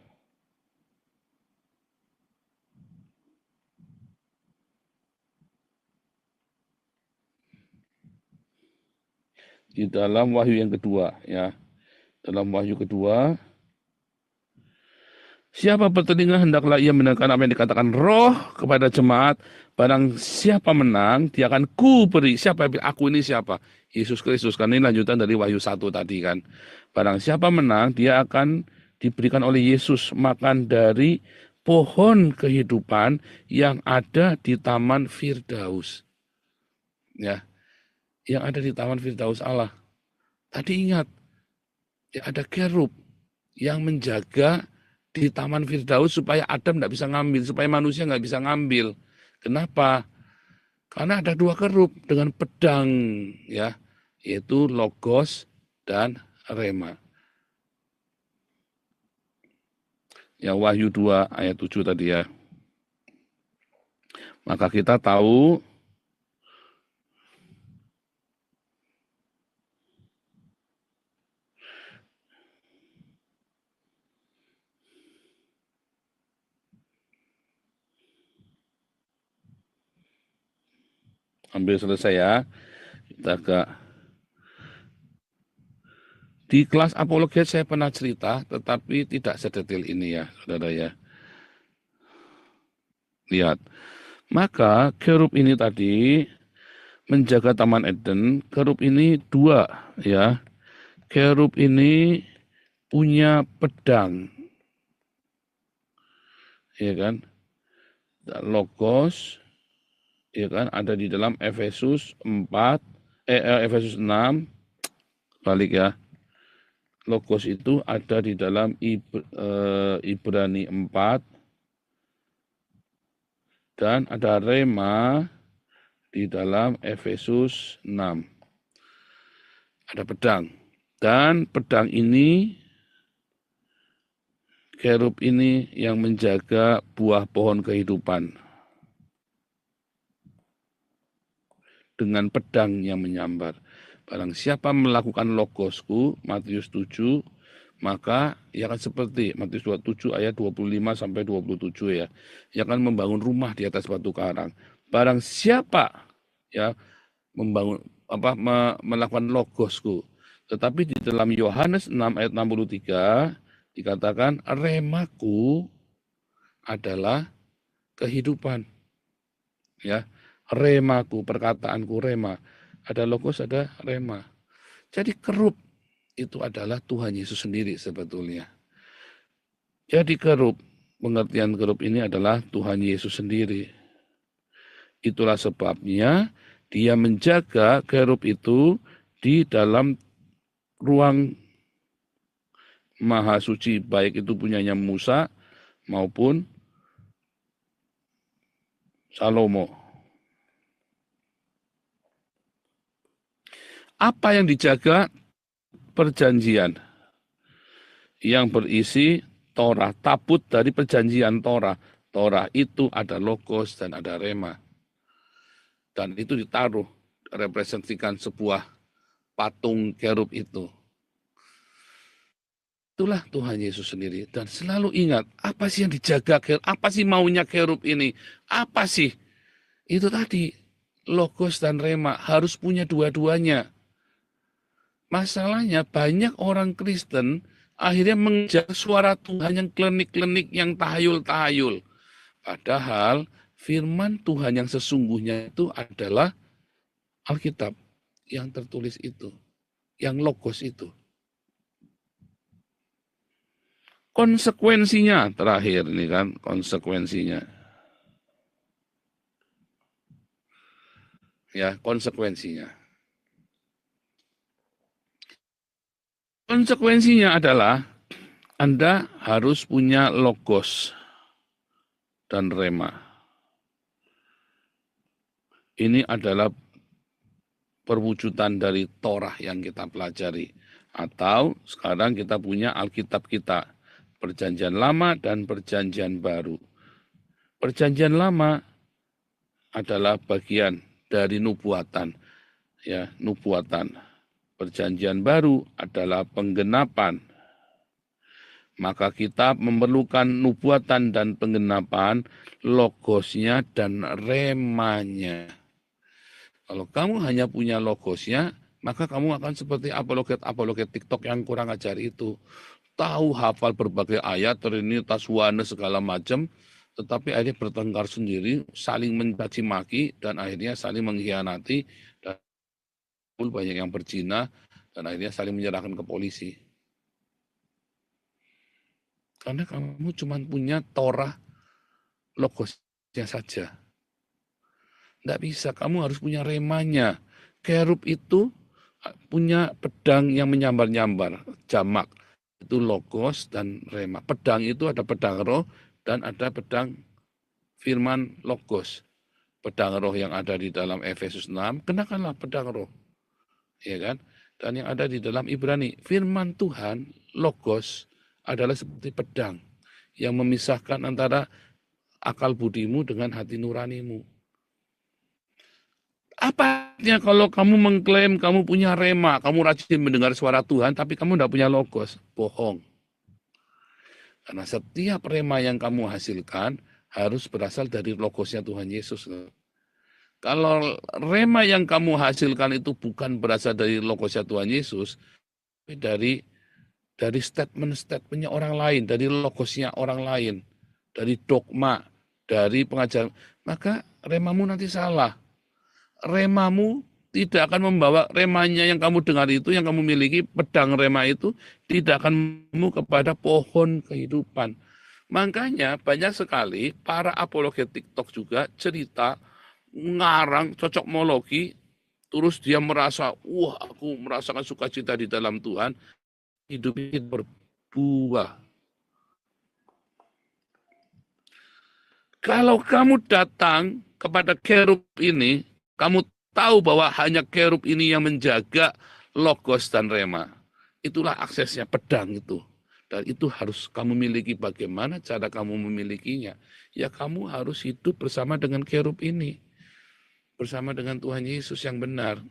Di dalam Wahyu yang kedua, ya. Dalam Wahyu kedua, siapa bertelinga hendaklah ia mendengarkan apa yang dikatakan Roh kepada jemaat. Barang siapa menang, dia akan kuberi. Siapa? Aku ini siapa? Yesus Kristus. Kan ini lanjutan dari Wahyu 1 tadi kan. Barang siapa menang, dia akan diberikan oleh Yesus makan dari pohon kehidupan yang ada di Taman Firdaus. Ya, yang ada di Taman Firdaus Allah. Tadi ingat, ya ada kerub yang menjaga di Taman Firdaus supaya Adam tidak bisa ngambil, supaya manusia nggak bisa ngambil. Kenapa? Karena ada dua kerub dengan pedang, ya, yaitu Logos dan Rema. Ya, Wahyu 2 ayat 7 tadi ya. Maka kita tahu hampir selesai ya. Kita agak di kelas apologet saya pernah cerita, tetapi tidak sedetail ini ya, saudara ya. Lihat, maka kerub ini tadi menjaga Taman Eden. Kerub ini dua ya. Kerub ini punya pedang, ya kan? Logos, ya kan? Ada di dalam Efesus 4, Efesus 6, balik ya. Logos itu ada di dalam Ibrani 4, dan ada Rema di dalam Efesus 6. Ada pedang. Dan pedang ini, kerub ini yang menjaga buah pohon kehidupan. Dengan pedang yang menyambar. Barang siapa melakukan logosku, Matius 7, maka ia akan seperti Matius 27 ayat 25 sampai 27 ya. Ia akan membangun rumah di atas batu karang. Barang siapa ya melakukan logosku. Tetapi di dalam Yohanes 6 ayat 63 dikatakan remaku adalah kehidupan. Ya, remaku, perkataanku rema. Ada logos, ada rema. Jadi kerub itu adalah Tuhan Yesus sendiri sebetulnya. Jadi kerub, pengertian kerub ini adalah Tuhan Yesus sendiri. Itulah sebabnya dia menjaga kerub itu di dalam ruang Maha Suci, baik itu punyanya Musa maupun Salomo. Apa yang dijaga? Perjanjian yang berisi Torah, tabut dari perjanjian Torah. Torah itu ada logos dan ada rema. Dan itu ditaruh, representasikan sebuah patung kerub itu. Itulah Tuhan Yesus sendiri. Dan selalu ingat, apa sih yang dijaga kerub? Apa sih maunya kerub ini? Apa sih? Itu tadi, logos dan rema harus punya dua-duanya. Masalahnya banyak orang Kristen akhirnya mengejar suara Tuhan yang klenik-klenik, yang tahayul-tahayul. Padahal firman Tuhan yang sesungguhnya itu adalah Alkitab yang tertulis itu, yang logos itu. Konsekuensinya terakhir ini kan, konsekuensinya. Ya, konsekuensinya. Konsekuensinya adalah Anda harus punya logos dan rema. Ini adalah perwujudan dari Torah yang kita pelajari. Atau sekarang kita punya Alkitab kita, Perjanjian Lama dan Perjanjian Baru. Perjanjian Lama adalah bagian dari nubuatan. Ya, nubuatan. Perjanjian baru adalah penggenapan. Maka kita memerlukan nubuatan dan penggenapan, logosnya dan remanya. Kalau kamu hanya punya logosnya, maka kamu akan seperti apologet TikTok yang kurang ajar itu. Tahu hafal berbagai ayat, Trinitas, Wana, segala macam, tetapi akhirnya bertengkar sendiri, saling mencaci maki, dan akhirnya saling mengkhianati, dan banyak yang berzina, dan akhirnya saling menyerahkan ke polisi. Karena kamu cuma punya Torah logosnya saja. Tidak bisa, kamu harus punya remanya. Kerub itu punya pedang yang menyambar-nyambar, jamak. Itu logos dan rema. Pedang itu ada pedang roh dan ada pedang firman logos. Pedang roh yang ada di dalam Efesus 6, kenakanlah pedang roh. Ya kan? Dan yang ada di dalam Ibrani, firman Tuhan, logos, adalah seperti pedang yang memisahkan antara akal budimu dengan hati nuranimu. Apa artinya kalau kamu mengklaim kamu punya rema, kamu rajin mendengar suara Tuhan, tapi kamu tidak punya logos? Bohong. Karena setiap rema yang kamu hasilkan harus berasal dari logosnya Tuhan Yesus. Kalau rema yang kamu hasilkan itu bukan berasal dari logosnya Tuhan Yesus, tapi dari statement-statementnya orang lain, dari logosnya orang lain, dari dogma, dari pengajaran, maka remamu nanti salah. Remamu tidak akan membawa remanya yang kamu dengar itu, yang kamu miliki, pedang rema itu, tidak akan membawa kepada pohon kehidupan. Makanya banyak sekali para apologet TikTok juga cerita, ngarang, cocokmologi, terus dia merasa, wah aku merasakan sukacita di dalam Tuhan, hidupnya berbuah. Kalau kamu datang kepada kerub ini, kamu tahu bahwa hanya kerub ini yang menjaga logos dan rema. Itulah aksesnya pedang itu. Dan itu harus kamu miliki. Bagaimana cara kamu memilikinya? Ya kamu harus hidup bersama dengan kerub ini. Bersama dengan Tuhan Yesus yang benar.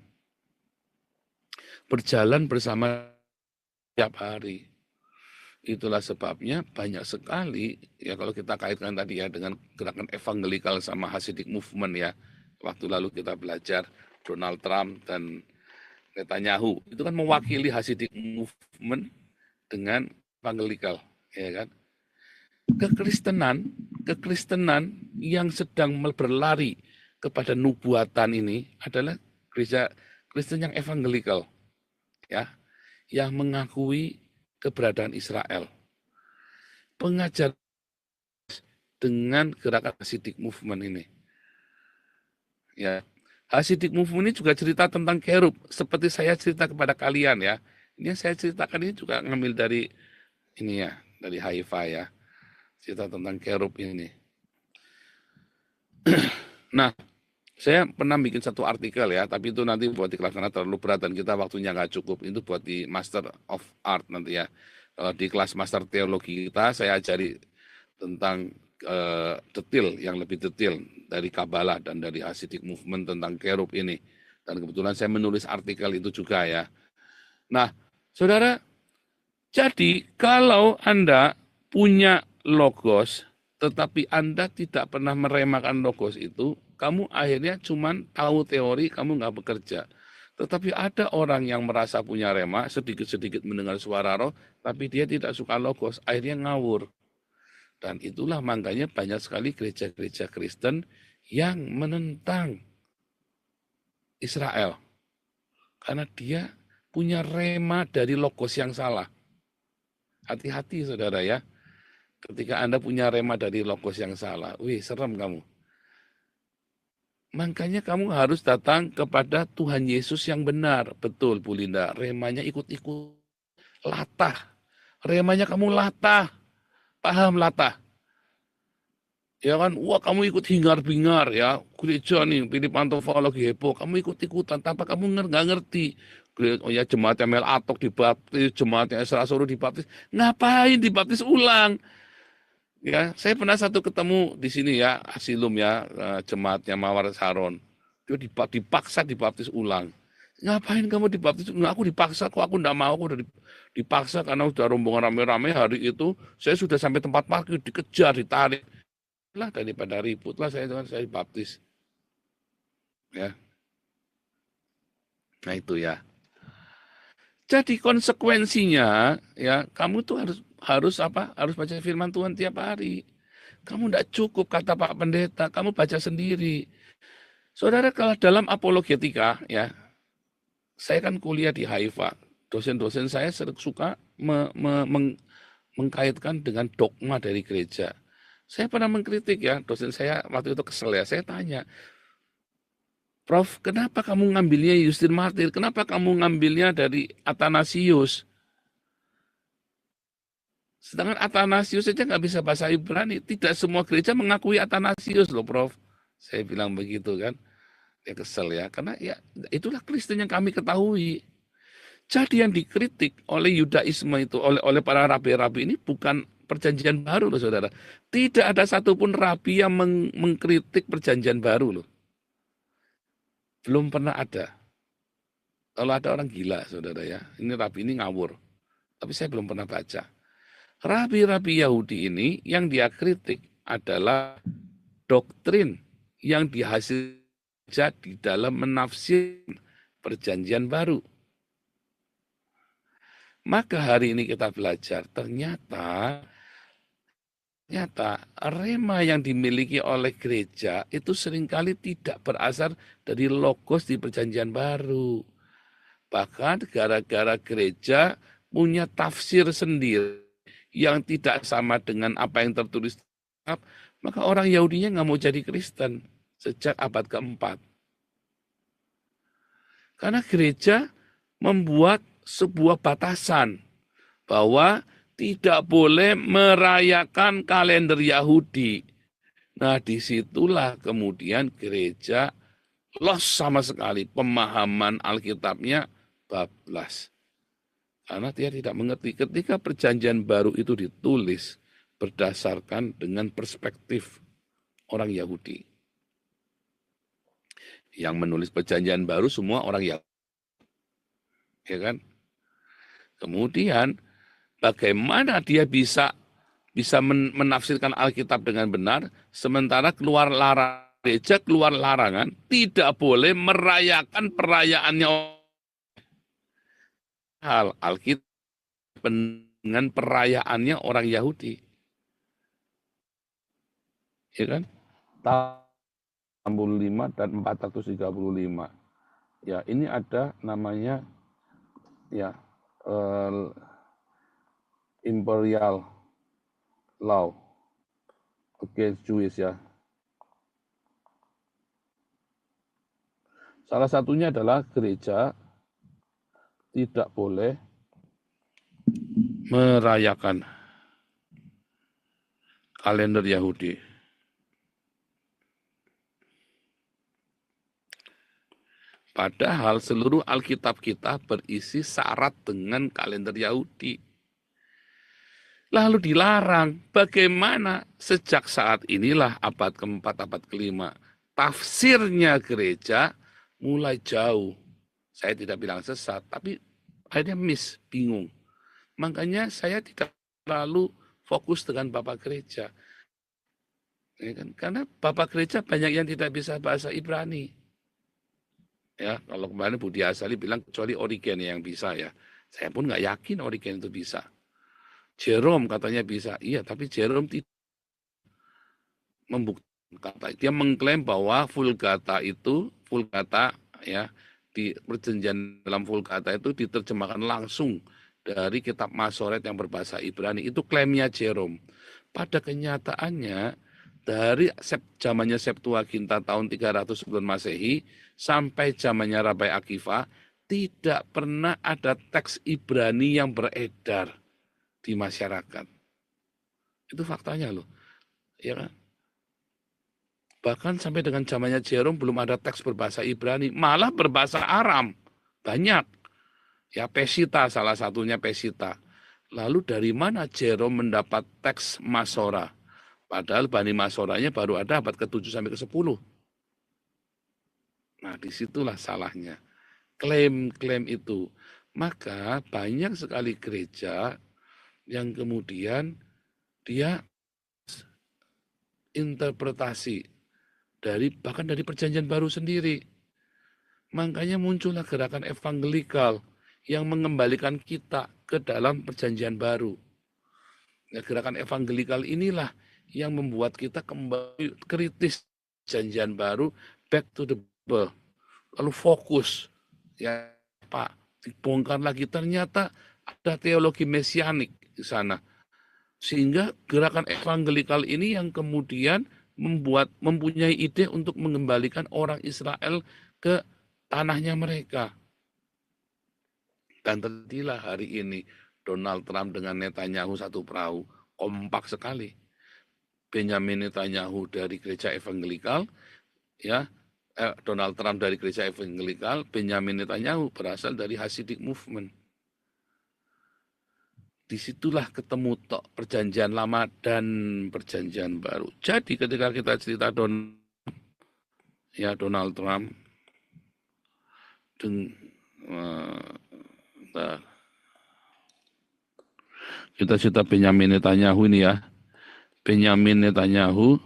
Berjalan bersama setiap hari. Itulah sebabnya banyak sekali, ya kalau kita kaitkan tadi ya dengan gerakan evangelikal sama Hasidic movement ya. Waktu lalu kita belajar Donald Trump dan Netanyahu. Itu kan mewakili Hasidic movement dengan evangelikal, ya kan. Kekristenan yang sedang berlari kepada nubuatan ini adalah gereja Kristen yang evangelikal, ya, yang mengakui keberadaan Israel. Pengajar dengan gerakan Hasidic movement ini. Ya, Hasidic movement ini juga cerita tentang kerub, seperti saya cerita kepada kalian ya. Ini yang saya ceritakan ini juga ngambil dari ini ya, dari Haifa ya. Cerita tentang kerub ini. Nah, saya pernah bikin satu artikel ya, tapi itu nanti buat di kelas karena terlalu berat dan kita waktunya nggak cukup. Itu buat di Master of Art nanti ya. Kalau di kelas Master Teologi kita, saya ajari tentang detail, yang lebih detail dari Kabbalah dan dari Hasidic movement tentang kerub ini. Dan kebetulan saya menulis artikel itu juga ya. Nah, saudara, jadi kalau Anda punya logos, tetapi Anda tidak pernah meremakan logos itu, kamu akhirnya cuma tahu teori, kamu nggak bekerja. Tetapi ada orang yang merasa punya rema, sedikit-sedikit mendengar suara roh, tapi dia tidak suka logos, akhirnya ngawur. Dan itulah makanya banyak sekali gereja-gereja Kristen yang menentang Israel. Karena dia punya rema dari logos yang salah. Hati-hati saudara ya. Ketika Anda punya rema dari logos yang salah, wih serem kamu. Makanya kamu harus datang kepada Tuhan Yesus yang benar. Betul Bu Linda, remanya ikut-ikut. Latah. Remanya kamu latah. Paham latah? Ya kan, wah kamu ikut hingar-bingar ya. Gereja nih, pilih pantofel lagi heboh. Kamu ikut-ikutan tanpa kamu nggak ngerti. Oh ya jemaatnya Mel Atok dibaptis, jemaatnya Esra Suruh dibaptis. Ngapain dibaptis ulang? Ya, saya pernah satu ketemu di sini ya, Asilum ya, jemaatnya Mawar Saron. Dia dipaksa dibaptis ulang. Ngapain kamu dibaptis? Nggak, aku dipaksa kok, aku enggak mau, aku udah dipaksa karena udah rombongan rame-rame hari itu, saya sudah sampai tempat parkir, dikejar, ditarik. Lah daripada ribut lah saya dibaptis. Ya. Nah itu ya. Jadi konsekuensinya ya kamu tuh harus apa? Harus baca firman Tuhan tiap hari. Kamu tidak cukup kata Pak Pendeta, kamu baca sendiri. Saudara, kalau dalam apologetika ya, saya kan kuliah di Haifa. Dosen-dosen saya suka mengkaitkan dengan dogma dari gereja. Saya pernah mengkritik ya, dosen saya waktu itu kesel ya. Saya tanya, Prof, kenapa kamu ngambilnya Justin Martyr? Kenapa kamu ngambilnya dari Athanasius? Sedangkan Athanasius saja nggak bisa bahasa Ibrani. Tidak semua gereja mengakui Athanasius loh, Prof. Saya bilang begitu kan. Ya kesel ya. Karena ya itulah Kristen yang kami ketahui. Jadi yang dikritik oleh Yudaisme itu, oleh para rabi-rabi ini bukan perjanjian baru loh, saudara. Tidak ada satupun rabi yang mengkritik perjanjian baru loh. Belum pernah ada. Kalau ada orang gila, saudara ya. Ini rabi ini ngawur. Tapi saya belum pernah baca. Rabi-rabi Yahudi ini yang dia kritik adalah doktrin yang dihasilkan di dalam menafsir perjanjian baru. Maka hari ini kita belajar, ternyata rema yang dimiliki oleh gereja itu seringkali tidak berasal dari logos di perjanjian baru. Bahkan gara-gara gereja punya tafsir sendiri yang tidak sama dengan apa yang tertulis, maka orang Yahudinya nggak mau jadi Kristen sejak abad keempat. Karena gereja membuat sebuah batasan bahwa tidak boleh merayakan kalender Yahudi. Nah, disitulah kemudian gereja lost sama sekali, pemahaman Alkitabnya bablas. Karena dia tidak mengerti ketika perjanjian baru itu ditulis berdasarkan dengan perspektif orang Yahudi. Yang menulis perjanjian baru semua orang Yahudi. Ya kan? Kemudian bagaimana dia bisa menafsirkan Alkitab dengan benar, sementara gereja keluar larangan, tidak boleh merayakan perayaannya hal Alkitab dengan perayaannya orang Yahudi. Ya kan? 65 dan 435. Ya, ini ada namanya ya imperial law against Jewish ya. Salah satunya adalah gereja tidak boleh merayakan kalender Yahudi. Padahal seluruh Alkitab kita berisi syarat dengan kalender Yahudi. Lalu dilarang. Bagaimana sejak saat inilah abad keempat, abad kelima, tafsirnya gereja mulai jauh. Saya tidak bilang sesat, tapi akhirnya bingung. Makanya saya tidak terlalu fokus dengan Bapak Gereja. Ya kan? Karena Bapak Gereja banyak yang tidak bisa bahasa Ibrani. Ya, kalau kemarin Budi Asali bilang kecuali Origen yang bisa ya. Saya pun nggak yakin Origen itu bisa. Jerome katanya bisa. Iya, tapi Jerome tidak membuktikan. Dia mengklaim bahwa Vulgata ya, di perjanjian dalam Vulgata itu diterjemahkan langsung dari kitab Masoret yang berbahasa Ibrani. Itu klaimnya Jerome. Pada kenyataannya dari zamannya Septuaginta tahun 300 sebelum Masehi sampai zamannya Rabai Akiva tidak pernah ada teks Ibrani yang beredar di masyarakat. Itu faktanya loh. Ya kan? Bahkan sampai dengan zamannya Jerome belum ada teks berbahasa Ibrani, malah berbahasa Aram. Banyak. Ya, Pesita salah satunya Pesita. Lalu dari mana Jerome mendapat teks Masora? Padahal Bani Masoranya baru ada abad ke-7 sampai ke-10. Nah, disitulah salahnya. Klaim-klaim itu. Maka banyak sekali gereja yang kemudian dia interpretasi bahkan dari perjanjian baru sendiri. Makanya muncullah gerakan evangelikal yang mengembalikan kita ke dalam perjanjian baru. Nah, gerakan evangelikal inilah yang membuat kita kembali kritis perjanjian baru, back to the Bible. Lalu fokus, ya Pak, dibongkar lagi ternyata ada teologi mesianik di sana. Sehingga gerakan evangelikal ini yang kemudian mempunyai ide untuk mengembalikan orang Israel ke tanahnya mereka. Dan terjadilah hari ini Donald Trump dengan Netanyahu satu perahu, kompak sekali. Benjamin Netanyahu dari gereja evangelikal, ya, Donald Trump dari gereja evangelikal, Benjamin Netanyahu berasal dari Hasidic movement. Disitulah ketemu perjanjian lama dan perjanjian baru. Jadi ketika kita cerita Donald Trump, kita cerita Benjamin Netanyahu ini ya. Benjamin Netanyahu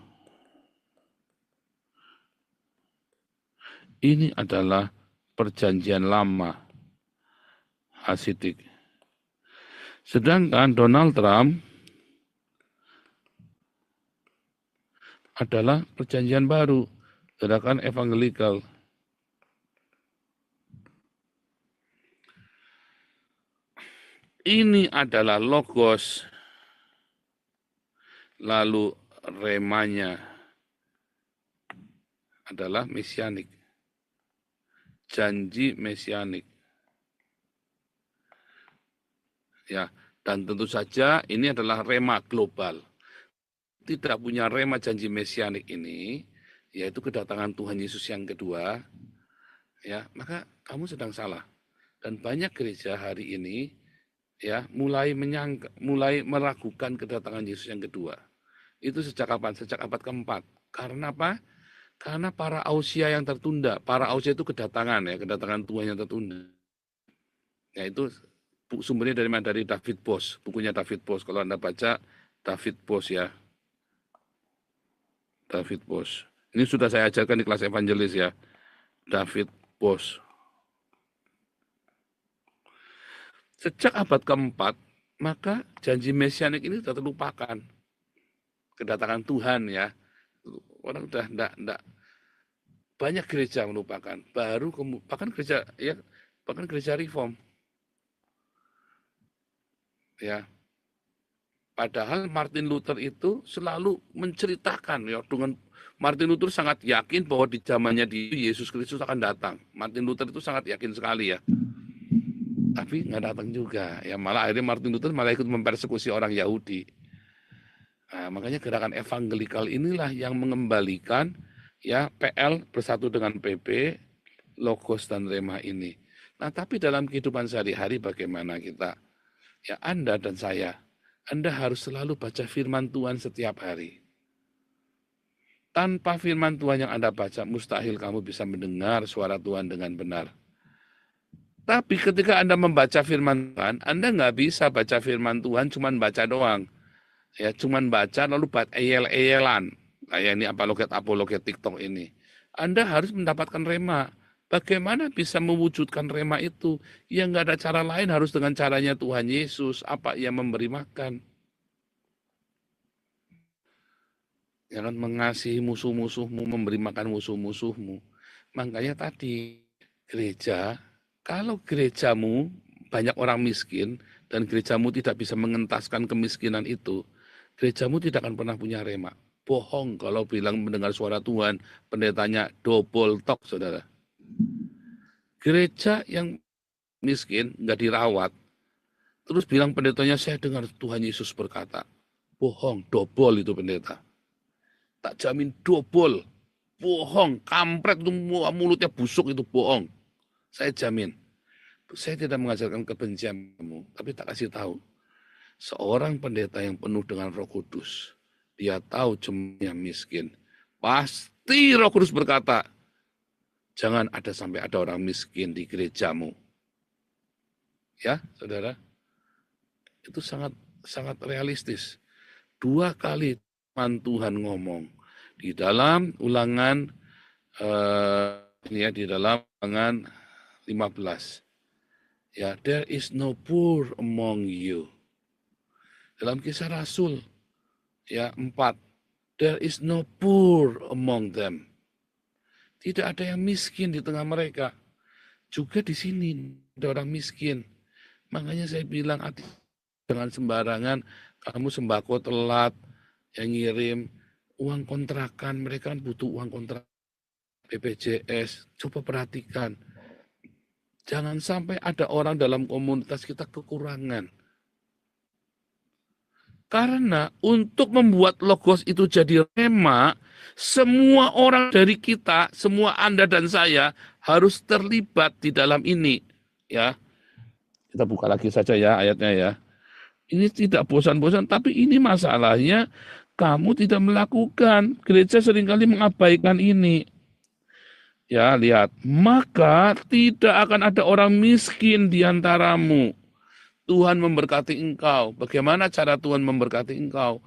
ini adalah perjanjian lama Hasidik. Sedangkan Donald Trump adalah perjanjian baru, gerakan evangelikal. Ini adalah logos, lalu remanya adalah mesianik, janji mesianik. Ya, dan tentu saja ini adalah rema global. Tidak punya rema janji mesianik ini, yaitu kedatangan Tuhan Yesus yang kedua, ya, maka kamu sedang salah. Dan banyak gereja hari ini ya mulai meragukan kedatangan Yesus yang kedua. Itu sejak kapan? Sejak abad keempat. Karena apa? Karena para ausia yang tertunda. Para ausia itu kedatangan Tuhan yang tertunda. Ya itu sumbernya dari mana? Dari David Bosch, bukunya David Bosch. Kalau Anda baca David Bosch ya. David Bosch. Ini sudah saya ajarkan di kelas evangelis ya. David Bosch. Sejak abad keempat, maka janji mesianik ini sudah terlupakan. Kedatangan Tuhan ya. Orang sudah enggak banyak gereja melupakan. Bahkan gereja reform. Ya. Padahal Martin Luther itu selalu menceritakan ya, dengan Martin Luther sangat yakin bahwa di zamannya Yesus Kristus akan datang. Martin Luther itu sangat yakin sekali ya. Tapi nggak datang juga. Ya malah akhirnya Martin Luther malah ikut mempersekusi orang Yahudi. Nah, makanya gerakan evangelikal inilah yang mengembalikan ya PL bersatu dengan PP, logos dan rema ini. Nah, tapi dalam kehidupan sehari-hari bagaimana kita? Ya Anda dan saya, Anda harus selalu baca firman Tuhan setiap hari. Tanpa firman Tuhan yang Anda baca, mustahil kamu bisa mendengar suara Tuhan dengan benar. Tapi ketika Anda membaca firman Tuhan, Anda nggak bisa baca firman Tuhan cuman baca doang. Ya, cuman baca lalu buat eyel-eyelan. Kayak ini apologet TikTok ini. Anda harus mendapatkan rema. Bagaimana bisa mewujudkan rema itu? Ya nggak ada cara lain, harus dengan caranya Tuhan Yesus. Apa ia memberi makan? Jangan mengasihi musuh-musuhmu, memberi makan musuh-musuhmu. Makanya tadi gereja, kalau gerejamu banyak orang miskin dan gerejamu tidak bisa mengentaskan kemiskinan itu, gerejamu tidak akan pernah punya rema. Bohong kalau bilang mendengar suara Tuhan, pendetanya double talk, saudara. Gereja yang miskin, nggak dirawat, terus bilang pendetanya, saya dengar Tuhan Yesus berkata, bohong, double itu pendeta. Tak jamin double, bohong, kampret itu mulutnya busuk itu bohong. Saya jamin. Saya tidak mengajarkan kebencianmu, tapi tak kasih tahu. Seorang pendeta yang penuh dengan Roh Kudus, Dia tahu jemaatnya miskin. Pasti Roh Kudus berkata, jangan ada sampai ada orang miskin di gerejamu. Ya, saudara, itu sangat sangat realistis. 2 kali Tuhan ngomong di dalam Ulangan di dalam Ulangan 15. Ya, there is no poor among you. Dalam Kisah Rasul ya 4, there is no poor among them. Tidak ada yang miskin di tengah mereka. Juga di sini ada orang miskin. Makanya saya bilang jangan sembarangan kamu sembako telat yang ngirim uang kontrakan, mereka kan butuh uang kontrak BPJS. Coba perhatikan. Jangan sampai ada orang dalam komunitas kita kekurangan. Karena untuk membuat Logos itu jadi rema, semua orang dari kita, semua Anda dan saya harus terlibat di dalam ini. Ya, kita buka lagi saja ya ayatnya ya. Ini tidak bosan-bosan, tapi ini masalahnya kamu tidak melakukan. Gereja seringkali mengabaikan ini. Ya, lihat. Maka tidak akan ada orang miskin di antaramu. Tuhan memberkati engkau. Bagaimana cara Tuhan memberkati engkau?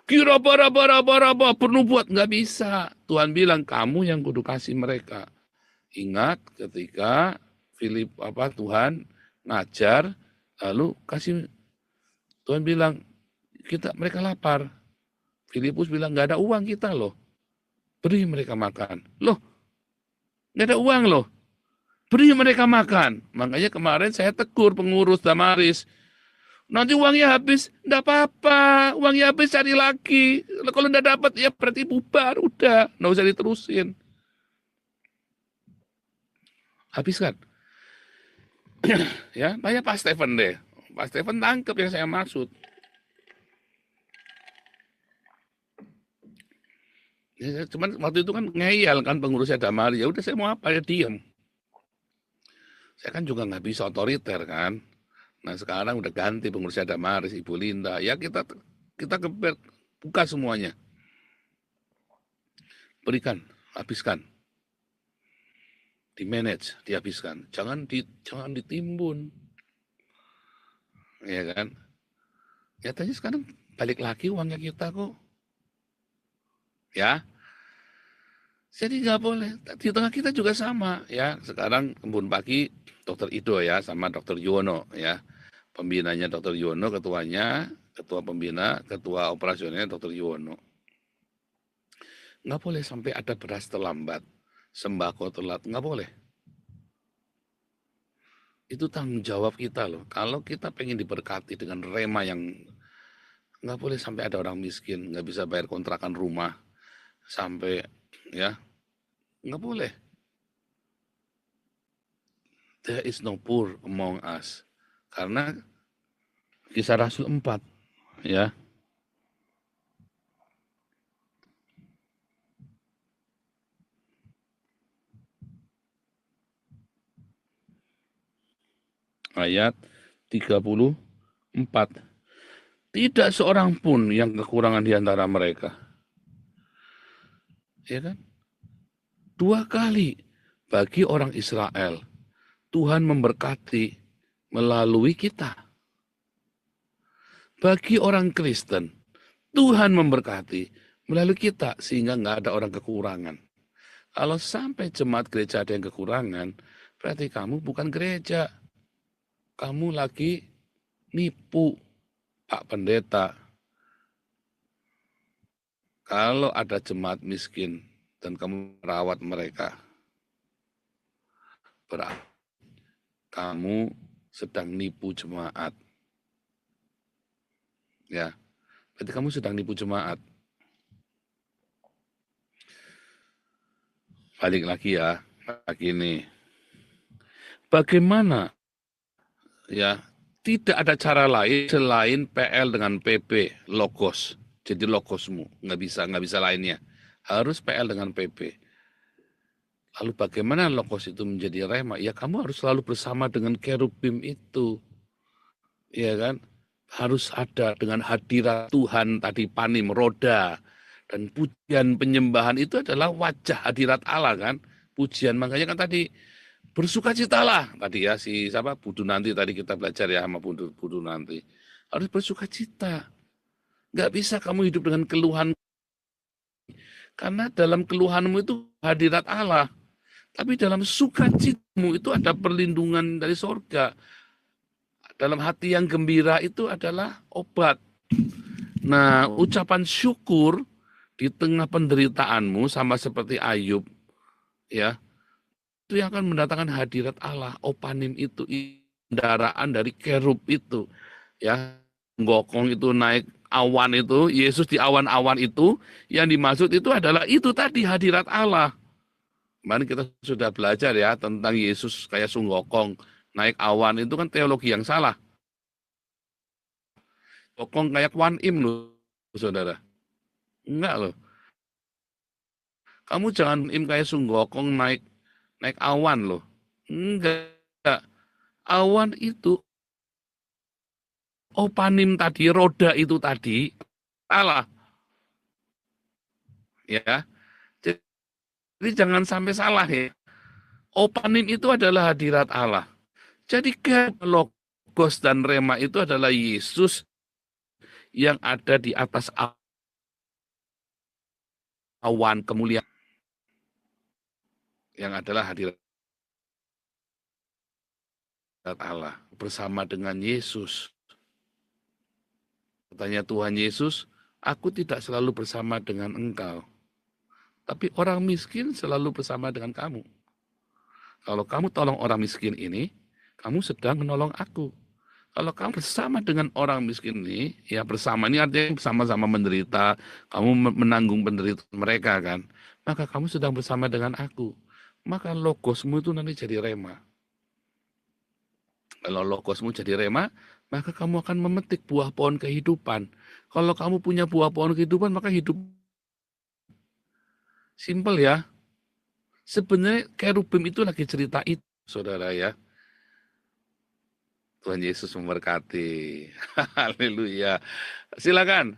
Kira bara perlu buat, nggak bisa. Tuhan bilang kamu yang kudu kasih mereka. Ingat ketika Tuhan ngajar, lalu kasih. Tuhan bilang mereka lapar. Filipus bilang nggak ada uang kita loh. Beri mereka makan. Loh, nggak ada uang loh. Beri mereka makan. Makanya kemarin saya tegur pengurus Damaris. Nanti uangnya habis, enggak apa-apa. Uangnya habis cari lagi. Kalau enggak dapat ya berarti bubar, udah, enggak usah diterusin. Habiskan. Ya, tanya Pak Stephen deh. Pak Stephen tangkap yang saya maksud. Ya, cuman waktu itu kan ngeyel kan pengurusnya Damaris. Ya udah saya mau apa ya diam. Saya kan juga nggak bisa otoriter kan. Nah sekarang udah ganti pengurusnya Damaris, Ibu Linda. Ya kita buka semuanya. Berikan, habiskan. Di-manage, dihabiskan. Jangan ditimbun. Ya kan. Nyatanya sekarang balik lagi uangnya kita kok. Ya. Jadi nggak boleh. Di tengah kita juga sama ya. Sekarang Embun Pagi Dr. Ido ya sama Dr. Yuwono ya. Pembinanya Dr. Yuwono, ketuanya, ketua pembina, ketua operasionalnya Dr. Yuwono. Nggak boleh sampai ada beras terlambat, sembako telat, nggak boleh. Itu tanggung jawab kita loh. Kalau kita pengen diberkati dengan rema yang nggak boleh sampai ada orang miskin, nggak bisa bayar kontrakan rumah, sampai ya nggak boleh. There is no poor among us. Karena Kisah Rasul 4 ya. Ayat 34. Tidak seorang pun yang kekurangan di antara mereka. Ya kan? 2 kali bagi orang Israel Tuhan memberkati melalui kita. Bagi orang Kristen Tuhan memberkati melalui kita sehingga nggak ada orang kekurangan. Kalau sampai jemaat gereja ada yang kekurangan, berarti kamu bukan gereja. Kamu lagi nipu Pak Pendeta. Kalau ada jemaat miskin dan kamu merawat mereka, berarti kamu sedang nipu jemaat. Ya, berarti kamu sedang nipu jemaat. Balik lagi ya, lagi nih. Bagaimana? Ya, tidak ada cara lain selain PL dengan PP, logos. Jadi logosmu, nggak bisa lainnya. Harus PL dengan PP. Lalu bagaimana logos itu menjadi rema? Ya kamu harus selalu bersama dengan kerubim itu. Iya kan? harus ada dengan hadirat Tuhan tadi panim roda dan pujian penyembahan itu adalah wajah hadirat Allah kan. Pujian makanya kan tadi bersukacitalah tadi ya si siapa Budu nanti tadi kita belajar ya sama Budu nanti. Harus bersukacita. Nggak bisa kamu hidup dengan keluhan karena dalam keluhanmu itu hadirat Allah. Tapi dalam sukacitamu itu ada perlindungan dari sorga. Dalam hati yang gembira itu adalah obat. Nah, ucapan syukur di tengah penderitaanmu sama seperti Ayub, ya, itu yang akan mendatangkan hadirat Allah. Opanim itu, kendaraan dari kerub itu, ya, gokong itu naik awan itu, Yesus di awan-awan itu, yang dimaksud itu adalah itu tadi hadirat Allah. Kemarin kita sudah belajar ya tentang Yesus kayak sunggokong naik awan itu kan teologi yang salah. Gokong kayak Kwan Im loh, saudara. Enggak loh. Kamu jangan im kayak sunggokong naik awan loh. Enggak. Awan itu opanim tadi, roda itu tadi Allah. Ya. Jadi jangan sampai salah ya. Opanim itu adalah hadirat Allah. Jadi logos dan rema itu adalah Yesus yang ada di atas awan kemuliaan yang adalah hadirat Allah bersama dengan Yesus. Katanya Tuhan Yesus, aku tidak selalu bersama dengan engkau. Tapi orang miskin selalu bersama dengan kamu. Kalau kamu tolong orang miskin ini, kamu sedang menolong aku. Kalau kamu bersama dengan orang miskin ini, ya bersama ini artinya bersama-sama menderita, kamu menanggung penderitaan mereka kan, maka kamu sedang bersama dengan aku. Maka logosmu itu nanti jadi rema. Kalau logosmu jadi rema, maka kamu akan memetik buah pohon kehidupan. Kalau kamu punya buah pohon kehidupan, maka hidup simpel ya. Sebenarnya kerubim itu lagi cerita itu, saudara ya. Tuhan Yesus memberkati. Haleluya. Silakan.